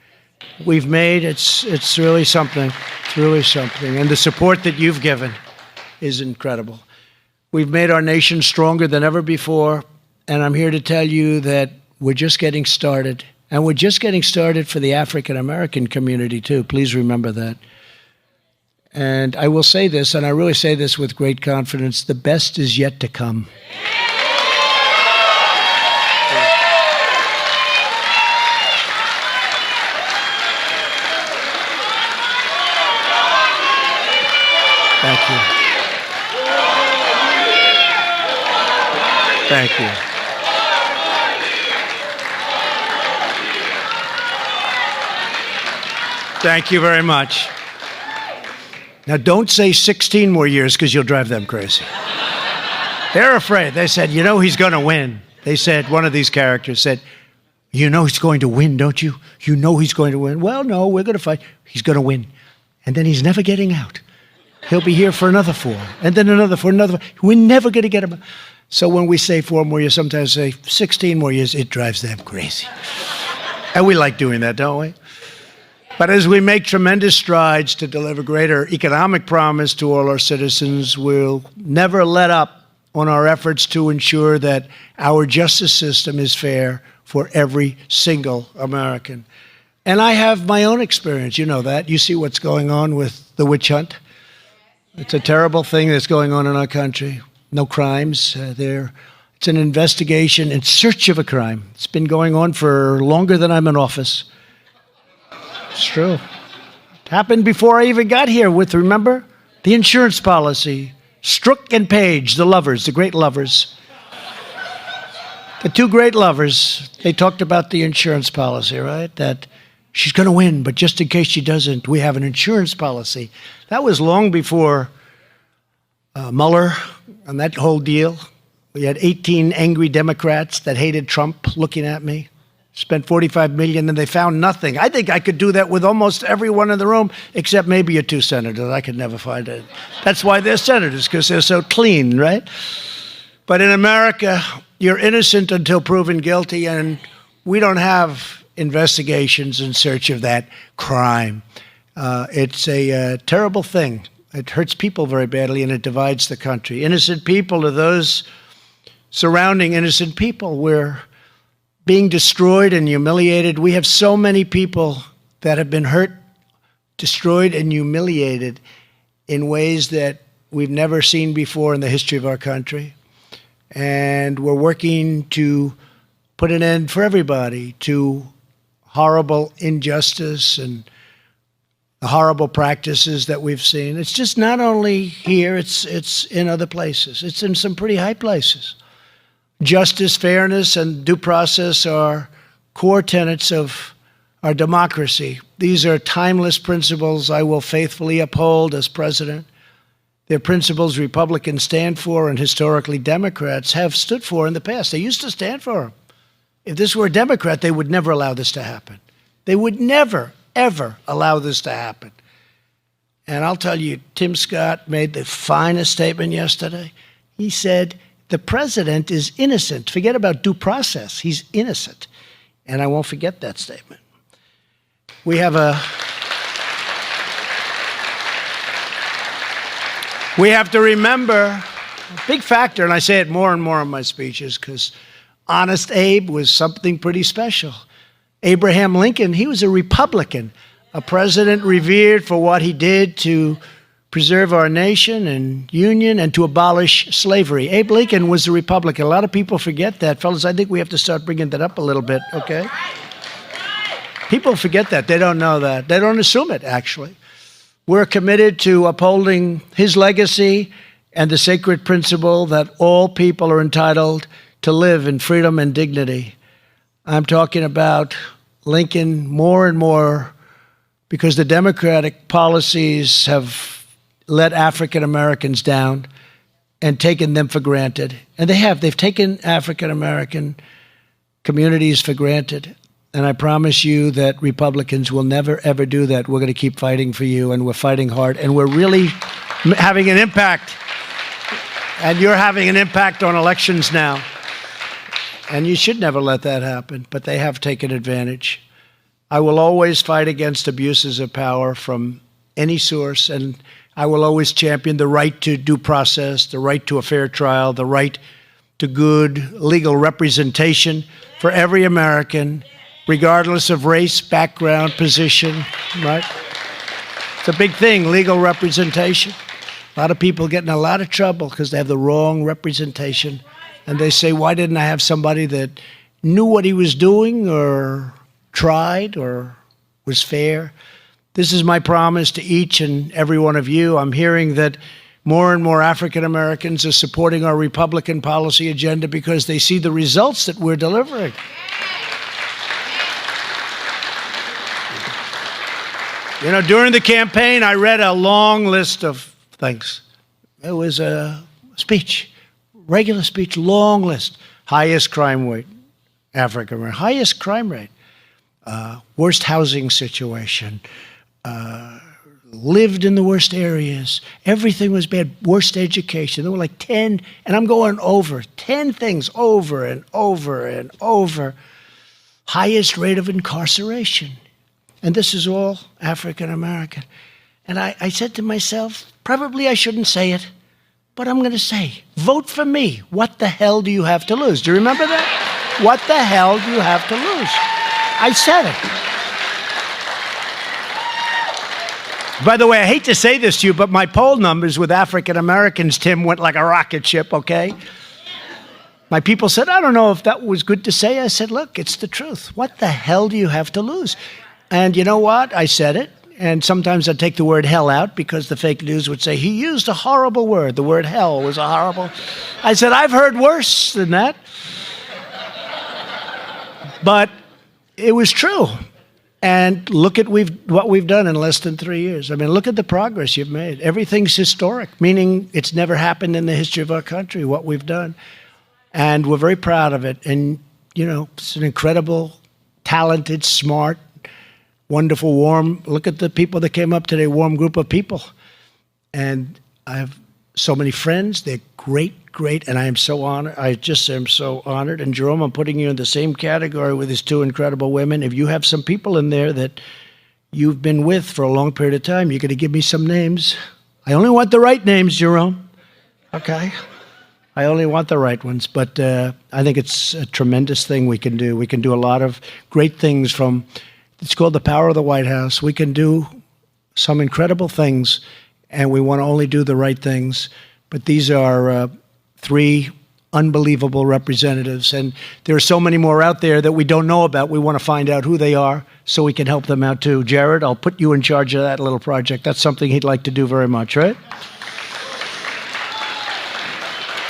We've made, it's really something. It's really something. And the support that you've given is incredible. We've made our nation stronger than ever before. And I'm here to tell you that we're just getting started. And we're just getting started for the African American community, too. Please remember that. And I will say this, and I really say this with great confidence, the best is yet to come. Thank you. Thank you. Thank you very much. Now, don't say 16 more years because you'll drive them crazy. They're afraid. They said, you know he's going to win. They said, one of these characters said, you know he's going to win, don't you? You know he's going to win. Well, no, we're going to fight. He's going to win. And then he's never getting out. He'll be here for another 4, and then another 4, another 4. We're never going to get him. So when we say 4 more years, sometimes say 16 more years, it drives them crazy. And we like doing that, don't we? But as we make tremendous strides to deliver greater economic promise to all our citizens, we'll never let up on our efforts to ensure that our justice system is fair for every single American. And I have my own experience. You know that. You see what's going on with the witch hunt. It's a terrible thing that's going on in our country. No crimes there. It's an investigation in search of a crime. It's been going on for longer than I'm in office. It's true. It happened before I even got here with, remember, the insurance policy. Strzok and Page, the lovers, the great lovers. The 2 great lovers, they talked about the insurance policy, right? That she's going to win, but just in case she doesn't, we have an insurance policy. That was long before Mueller and that whole deal. We had 18 angry Democrats that hated Trump looking at me. Spent $45 million and they found nothing. I think I could do that with almost everyone in the room, except maybe your 2 senators. I could never find it. That's why they're senators, because they're so clean, right? But in America, you're innocent until proven guilty, and we don't have investigations in search of that crime. It's a terrible thing. It hurts people very badly, and it divides the country. Innocent people to those surrounding innocent people. We're being destroyed and humiliated. We have so many people that have been hurt, destroyed, and humiliated in ways that we've never seen before in the history of our country. And we're working to put an end for everybody to horrible injustice and the horrible practices that we've seen. It's just not only here, it's in other places. It's in some pretty high places. Justice, fairness, and due process are core tenets of our democracy. These are timeless principles I will faithfully uphold as president. They're principles Republicans stand for and historically Democrats have stood for in the past. They used to stand for them. If this were a Democrat, they would never allow this to happen. They would never, ever allow this to happen. And I'll tell you, Tim Scott made the finest statement yesterday. He said, the president is innocent. Forget about due process. He's innocent. And I won't forget that statement. We have to remember a big factor, and I say it more and more in my speeches because Honest Abe was something pretty special. Abraham Lincoln, he was a Republican, a president revered for what he did to preserve our nation and union, and to abolish slavery. Abe Lincoln was a Republican. A lot of people forget that. Fellas, I think we have to start bringing that up a little bit, okay? People forget that. They don't know that. They don't assume it, actually. We're committed to upholding his legacy and the sacred principle that all people are entitled to live in freedom and dignity. I'm talking about Lincoln more and more because the Democratic policies have let African Americans down and taken them for granted. And they have. They've taken African American communities for granted. And I promise you that Republicans will never, ever do that. We're going to keep fighting for you, and we're fighting hard, and we're really having an impact. And you're having an impact on elections now. And you should never let that happen, but they have taken advantage. I will always fight against abuses of power from any source, and I will always champion the right to due process, the right to a fair trial, the right to good legal representation for every American, regardless of race, background, position, right? It's a big thing, legal representation. A lot of people get in a lot of trouble because they have the wrong representation. And they say, why didn't I have somebody that knew what he was doing or tried or was fair? This is my promise to each and every one of you. I'm hearing that more and more African Americans are supporting our Republican policy agenda because they see the results that we're delivering. You know, during the campaign, I read a long list of things. It was a speech, regular speech, long list. Highest crime rate, African American, highest crime rate, worst housing situation, lived in the worst areas. Everything was bad. Worst education. There were like 10, and I'm going over 10 things over and over and over. Highest rate of incarceration. And this is all African American. And I said to myself, probably I shouldn't say it, but I'm going to say, vote for me. What the hell do you have to lose? Do you remember that? What the hell do you have to lose? I said it. By the way, I hate to say this to you, but my poll numbers with African Americans, Tim, went like a rocket ship, okay? My people said, I don't know if that was good to say. I said, look, it's the truth. What the hell do you have to lose? And you know what? I said it. And sometimes I'd take the word hell out because the fake news would say, he used a horrible word. The word hell was a horrible. I said, I've heard worse than that. But it was true. And look at what we've done in less than 3 years. I mean, look at the progress you've made. Everything's historic, meaning it's never happened in the history of our country, what we've done. And we're very proud of it. And, you know, it's an incredible, talented, smart, wonderful, warm, look at the people that came up today, warm group of people. And I have so many friends. They're great, and I am so honored. I just am so honored. And Jerome, I'm putting you in the same category with these two incredible women. If you have some people in there that you've been with for a long period of time, you're going to give me some names. I only want the right names, Jerome. Okay? I only want the right ones. But I think it's a tremendous thing we can do. We can do a lot of great things from, it's called the power of the White House. We can do some incredible things, and we want to only do the right things. But these are three unbelievable representatives, and there are so many more out there that we don't know about. We want to find out who they are so we can help them out too. Jared, I'll put you in charge of that little project. That's something he'd like to do very much, right?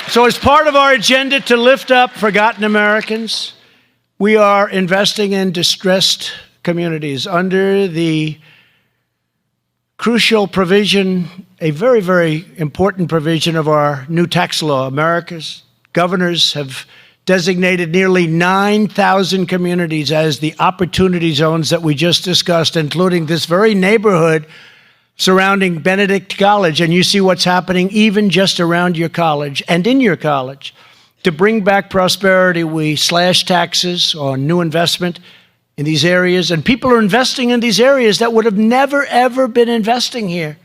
So as part of our agenda to lift up forgotten Americans, we are investing in distressed communities under the crucial provision, a very, very important provision of our new tax law. America's governors have designated nearly 9,000 communities as the opportunity zones that we just discussed, including this very neighborhood surrounding Benedict College. And you see what's happening even just around your college and in your college. To bring back prosperity, we slash taxes on new investment in these areas, and people are investing in these areas that would have never, ever been investing here.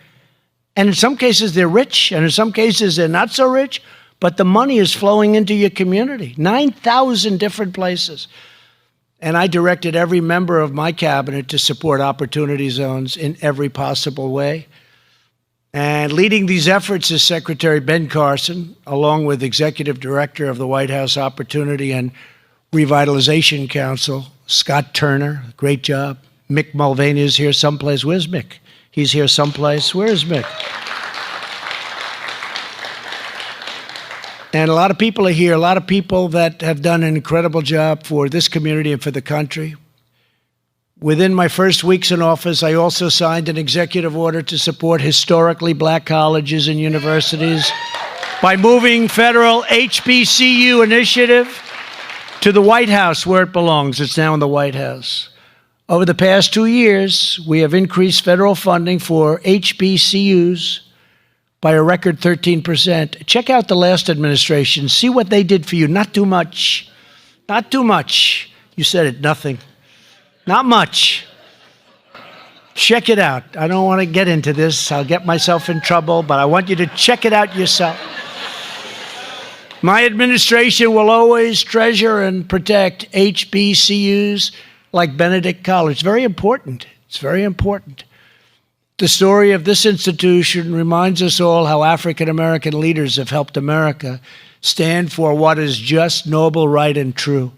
And in some cases, they're rich, and in some cases, they're not so rich, but the money is flowing into your community. 9,000 different places. And I directed every member of my cabinet to support opportunity zones in every possible way. And leading these efforts is Secretary Ben Carson, along with Executive Director of the White House Opportunity and Revitalization Council, Scott Turner. Great job. Mick Mulvaney is here someplace. Where's Mick? He's here someplace. Where's Mick? And a lot of people are here, a lot of people that have done an incredible job for this community and for the country. Within my first weeks in office, I also signed an executive order to support historically black colleges and universities by moving federal HBCU initiative to the White House, where it belongs. It's now in the White House. Over the past 2 years, we have increased federal funding for HBCUs by a record 13%. Check out the last administration. See what they did for you. Not too much. Not too much. You said it, nothing. Not much. Check it out. I don't want to get into this. I'll get myself in trouble, but I want you to check it out yourself. My administration will always treasure and protect HBCUs like Benedict College. It's very important. It's very important. The story of this institution reminds us all how African American leaders have helped America stand for what is just, noble, right, and true.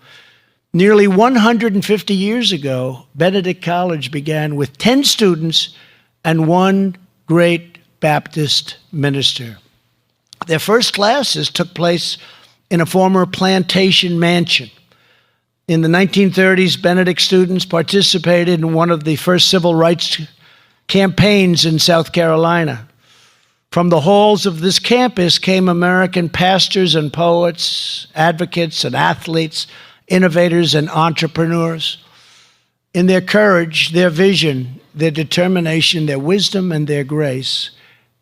Nearly 150 years ago, Benedict College began with 10 students and one great Baptist minister. Their first classes took place in a former plantation mansion. In the 1930s, Benedict students participated in one of the first civil rights campaigns in South Carolina. From the halls of this campus came American pastors and poets, advocates and athletes, innovators and entrepreneurs. In their courage, their vision, their determination, their wisdom, and their grace,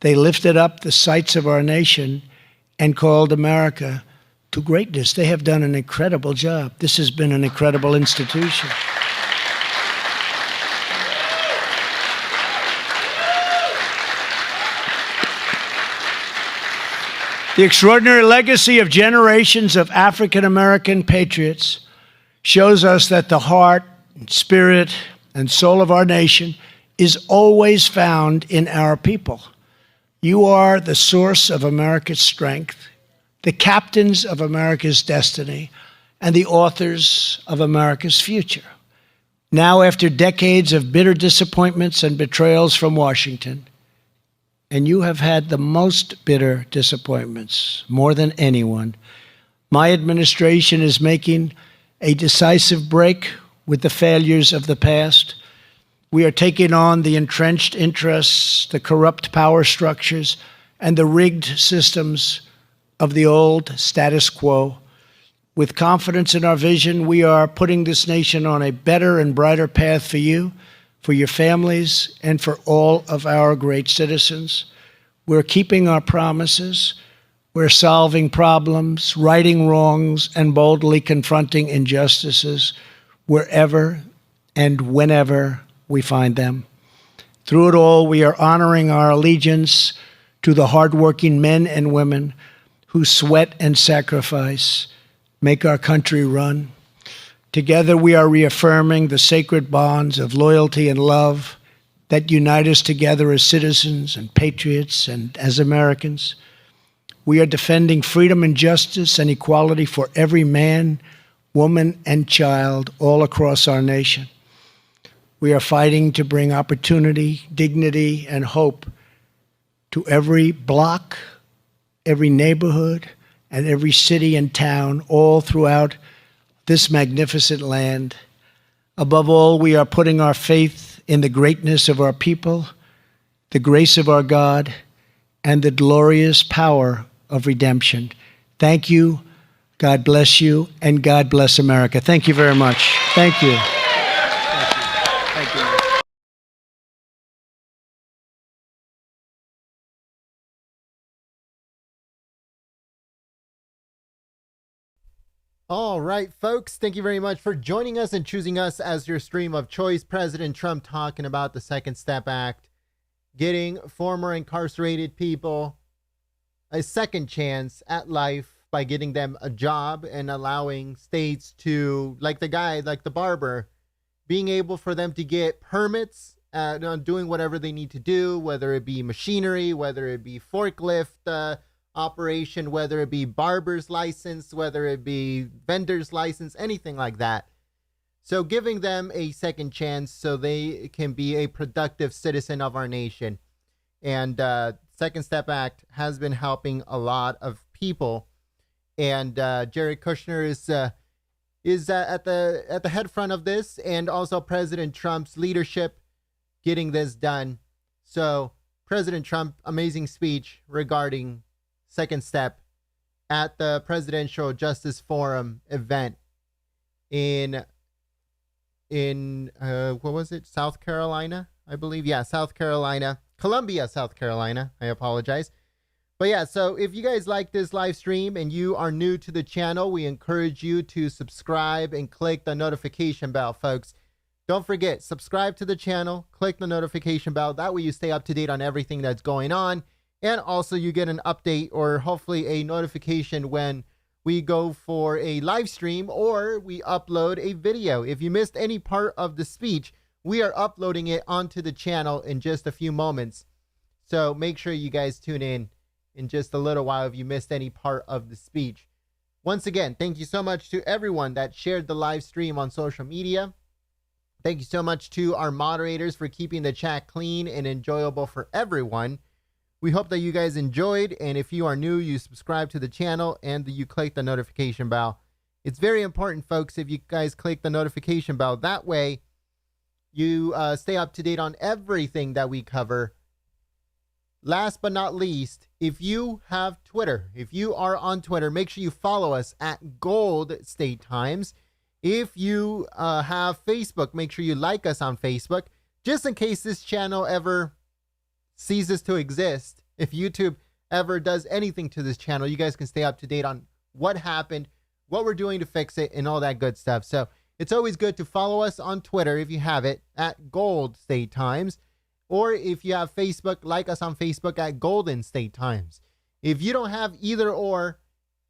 they lifted up the sights of our nation and called America to greatness. They have done an incredible job. This has been an incredible institution. The extraordinary legacy of generations of African American patriots shows us that the heart, spirit, and soul of our nation is always found in our people. You are the source of America's strength, the captains of America's destiny, and the authors of America's future. Now, after decades of bitter disappointments and betrayals from Washington, and you have had the most bitter disappointments, more than anyone, my administration is making a decisive break with the failures of the past. We are taking on the entrenched interests, the corrupt power structures, and the rigged systems of the old status quo. With confidence in our vision, we are putting this nation on a better and brighter path for you, for your families, and for all of our great citizens. We're keeping our promises. We're solving problems, righting wrongs, and boldly confronting injustices wherever and whenever we find them. Through it all, we are honoring our allegiance to the hardworking men and women who sweat and sacrifice, make our country run. Together, we are reaffirming the sacred bonds of loyalty and love that unite us together as citizens and patriots and as Americans. We are defending freedom and justice and equality for every man, woman, and child all across our nation. We are fighting to bring opportunity, dignity, and hope to every block, every neighborhood, and every city and town all throughout this magnificent land. Above all, we are putting our faith in the greatness of our people, the grace of our God, and the glorious power of redemption. Thank you, God bless you, and God bless America. Thank you very much. Thank you. Thank you. All right, folks, thank you very much for joining us and choosing us as your stream of choice. President Trump talking about the Second Step Act, getting former incarcerated people a second chance at life by getting them a job and allowing states to, like the guy, like the barber, being able for them to get permits doing whatever they need to do, whether it be machinery, whether it be forklift operation, whether it be barber's license, whether it be vendor's license, anything like that. So giving them a second chance so they can be a productive citizen of our nation. And Second Step Act has been helping a lot of people. And Jared Kushner is at the head front of this, and also President Trump's leadership getting this done. So President Trump, amazing speech regarding Second Step at the Presidential Justice Forum event in what was it? South Carolina, I believe. Yeah, South Carolina. Columbia, South Carolina. I apologize. But yeah, so if you guys like this live stream and you are new to the channel, we encourage you to subscribe and click the notification bell, folks. Don't forget, subscribe to the channel, click the notification bell. That way you stay up to date on everything that's going on. And also you get an update or hopefully a notification when we go for a live stream or we upload a video. If you missed any part of the speech, we are uploading it onto the channel in just a few moments. So make sure you guys tune in just a little while if you missed any part of the speech. Once again, thank you so much to everyone that shared the live stream on social media. Thank you so much to our moderators for keeping the chat clean and enjoyable for everyone. We hope that you guys enjoyed, and if you are new, you subscribe to the channel and you click the notification bell. It's very important, folks, if you guys click the notification bell. That way, you stay up to date on everything that we cover. Last but not least, if you have Twitter, if you are on Twitter, make sure you follow us at Gold State Times. If you have Facebook, make sure you like us on Facebook, just in case this channel ever ceases to exist. If YouTube ever does anything to this channel, you guys can stay up to date on what happened, what we're doing to fix it, and all that good stuff. So it's always good to follow us on Twitter if you have it at Gold State Times. Or if you have Facebook, like us on Facebook at Golden State Times. If you don't have either or,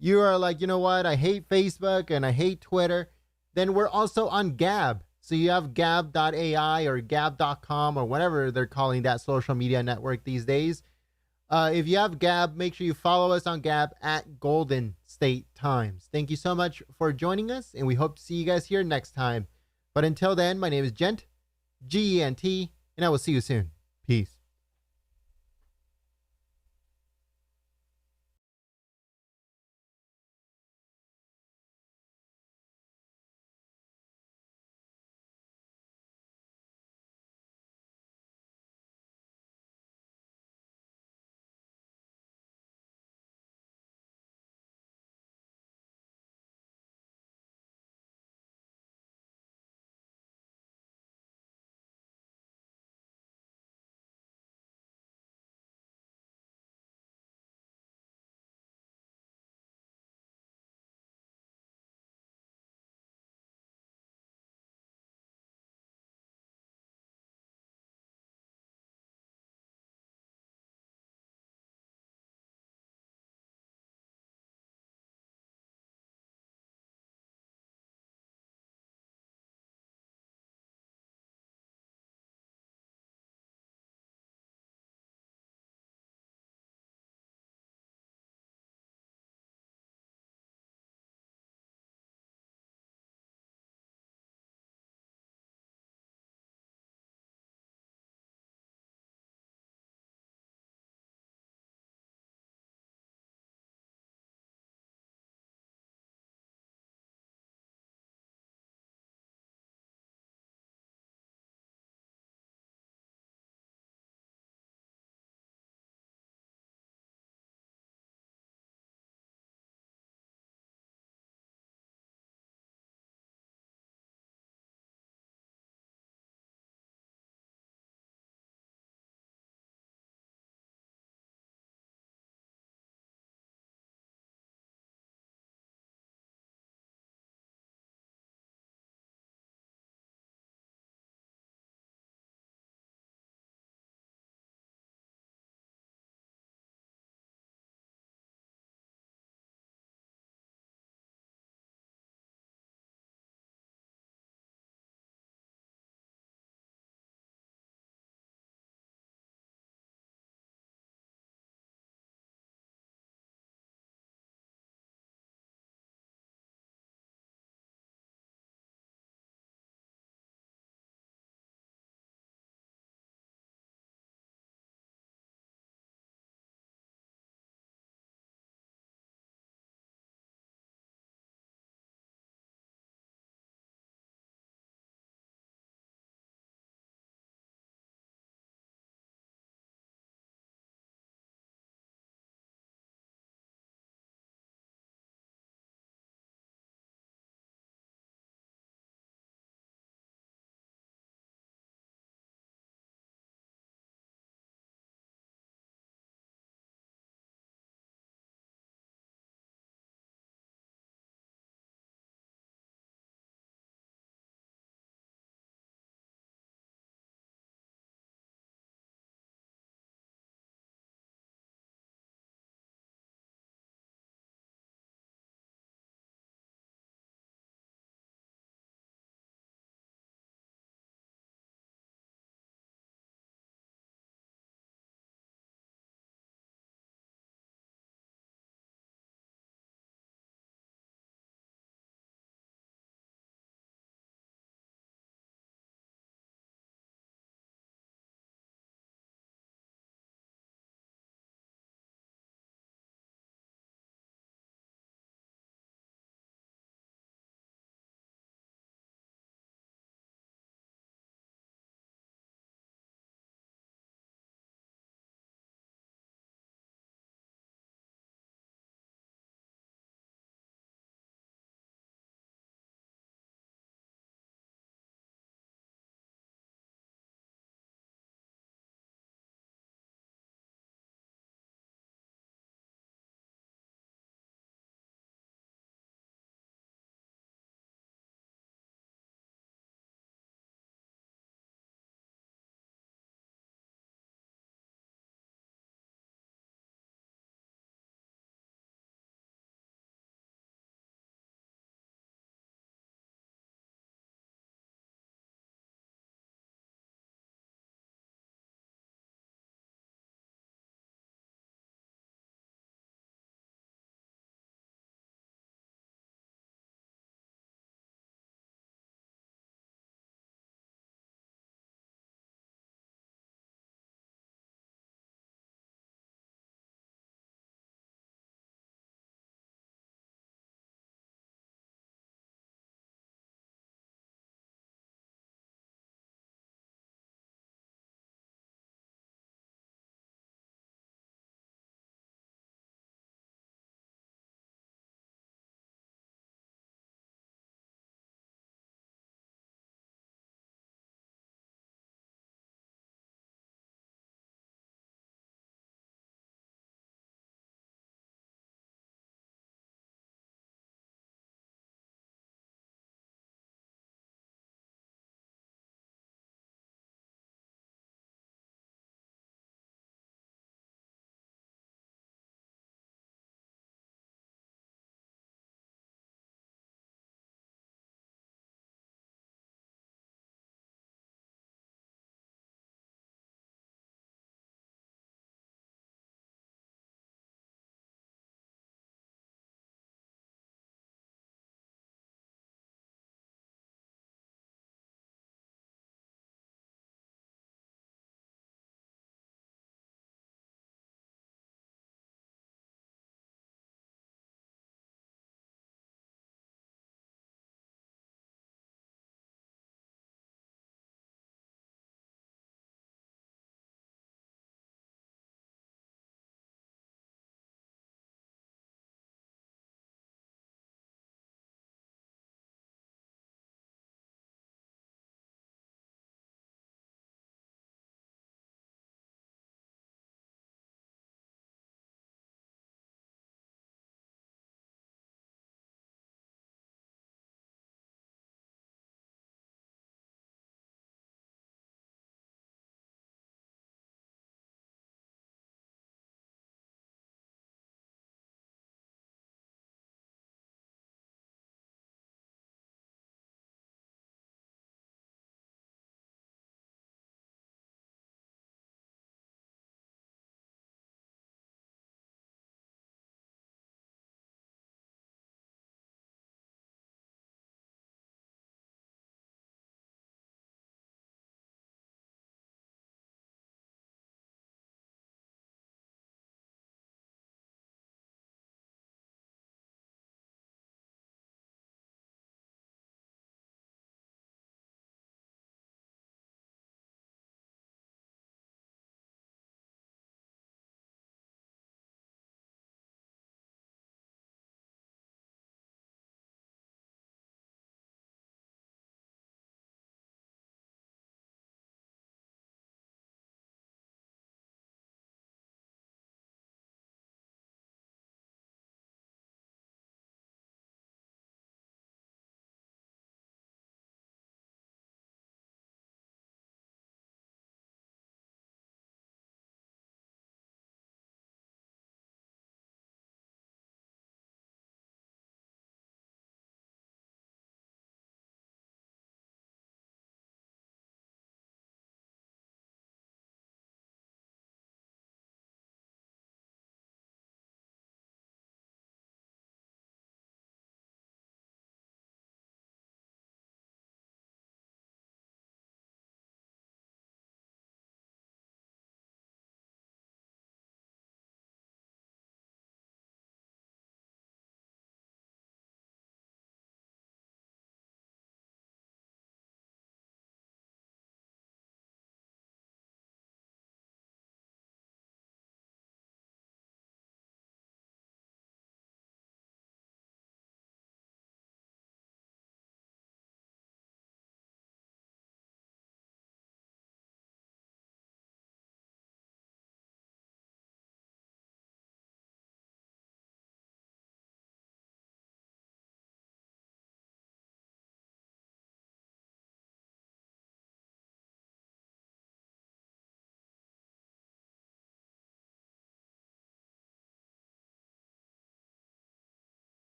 you are like, you know what, I hate Facebook and I hate Twitter, then we're also on Gab. So you have gab.ai or gab.com or whatever they're calling that social media network these days. If you have Gab, make sure you follow us on Gab at Golden State Times. Thank you so much for joining us, and we hope to see you guys here next time. But until then, my name is Gent, Gent, and I will see you soon. Peace.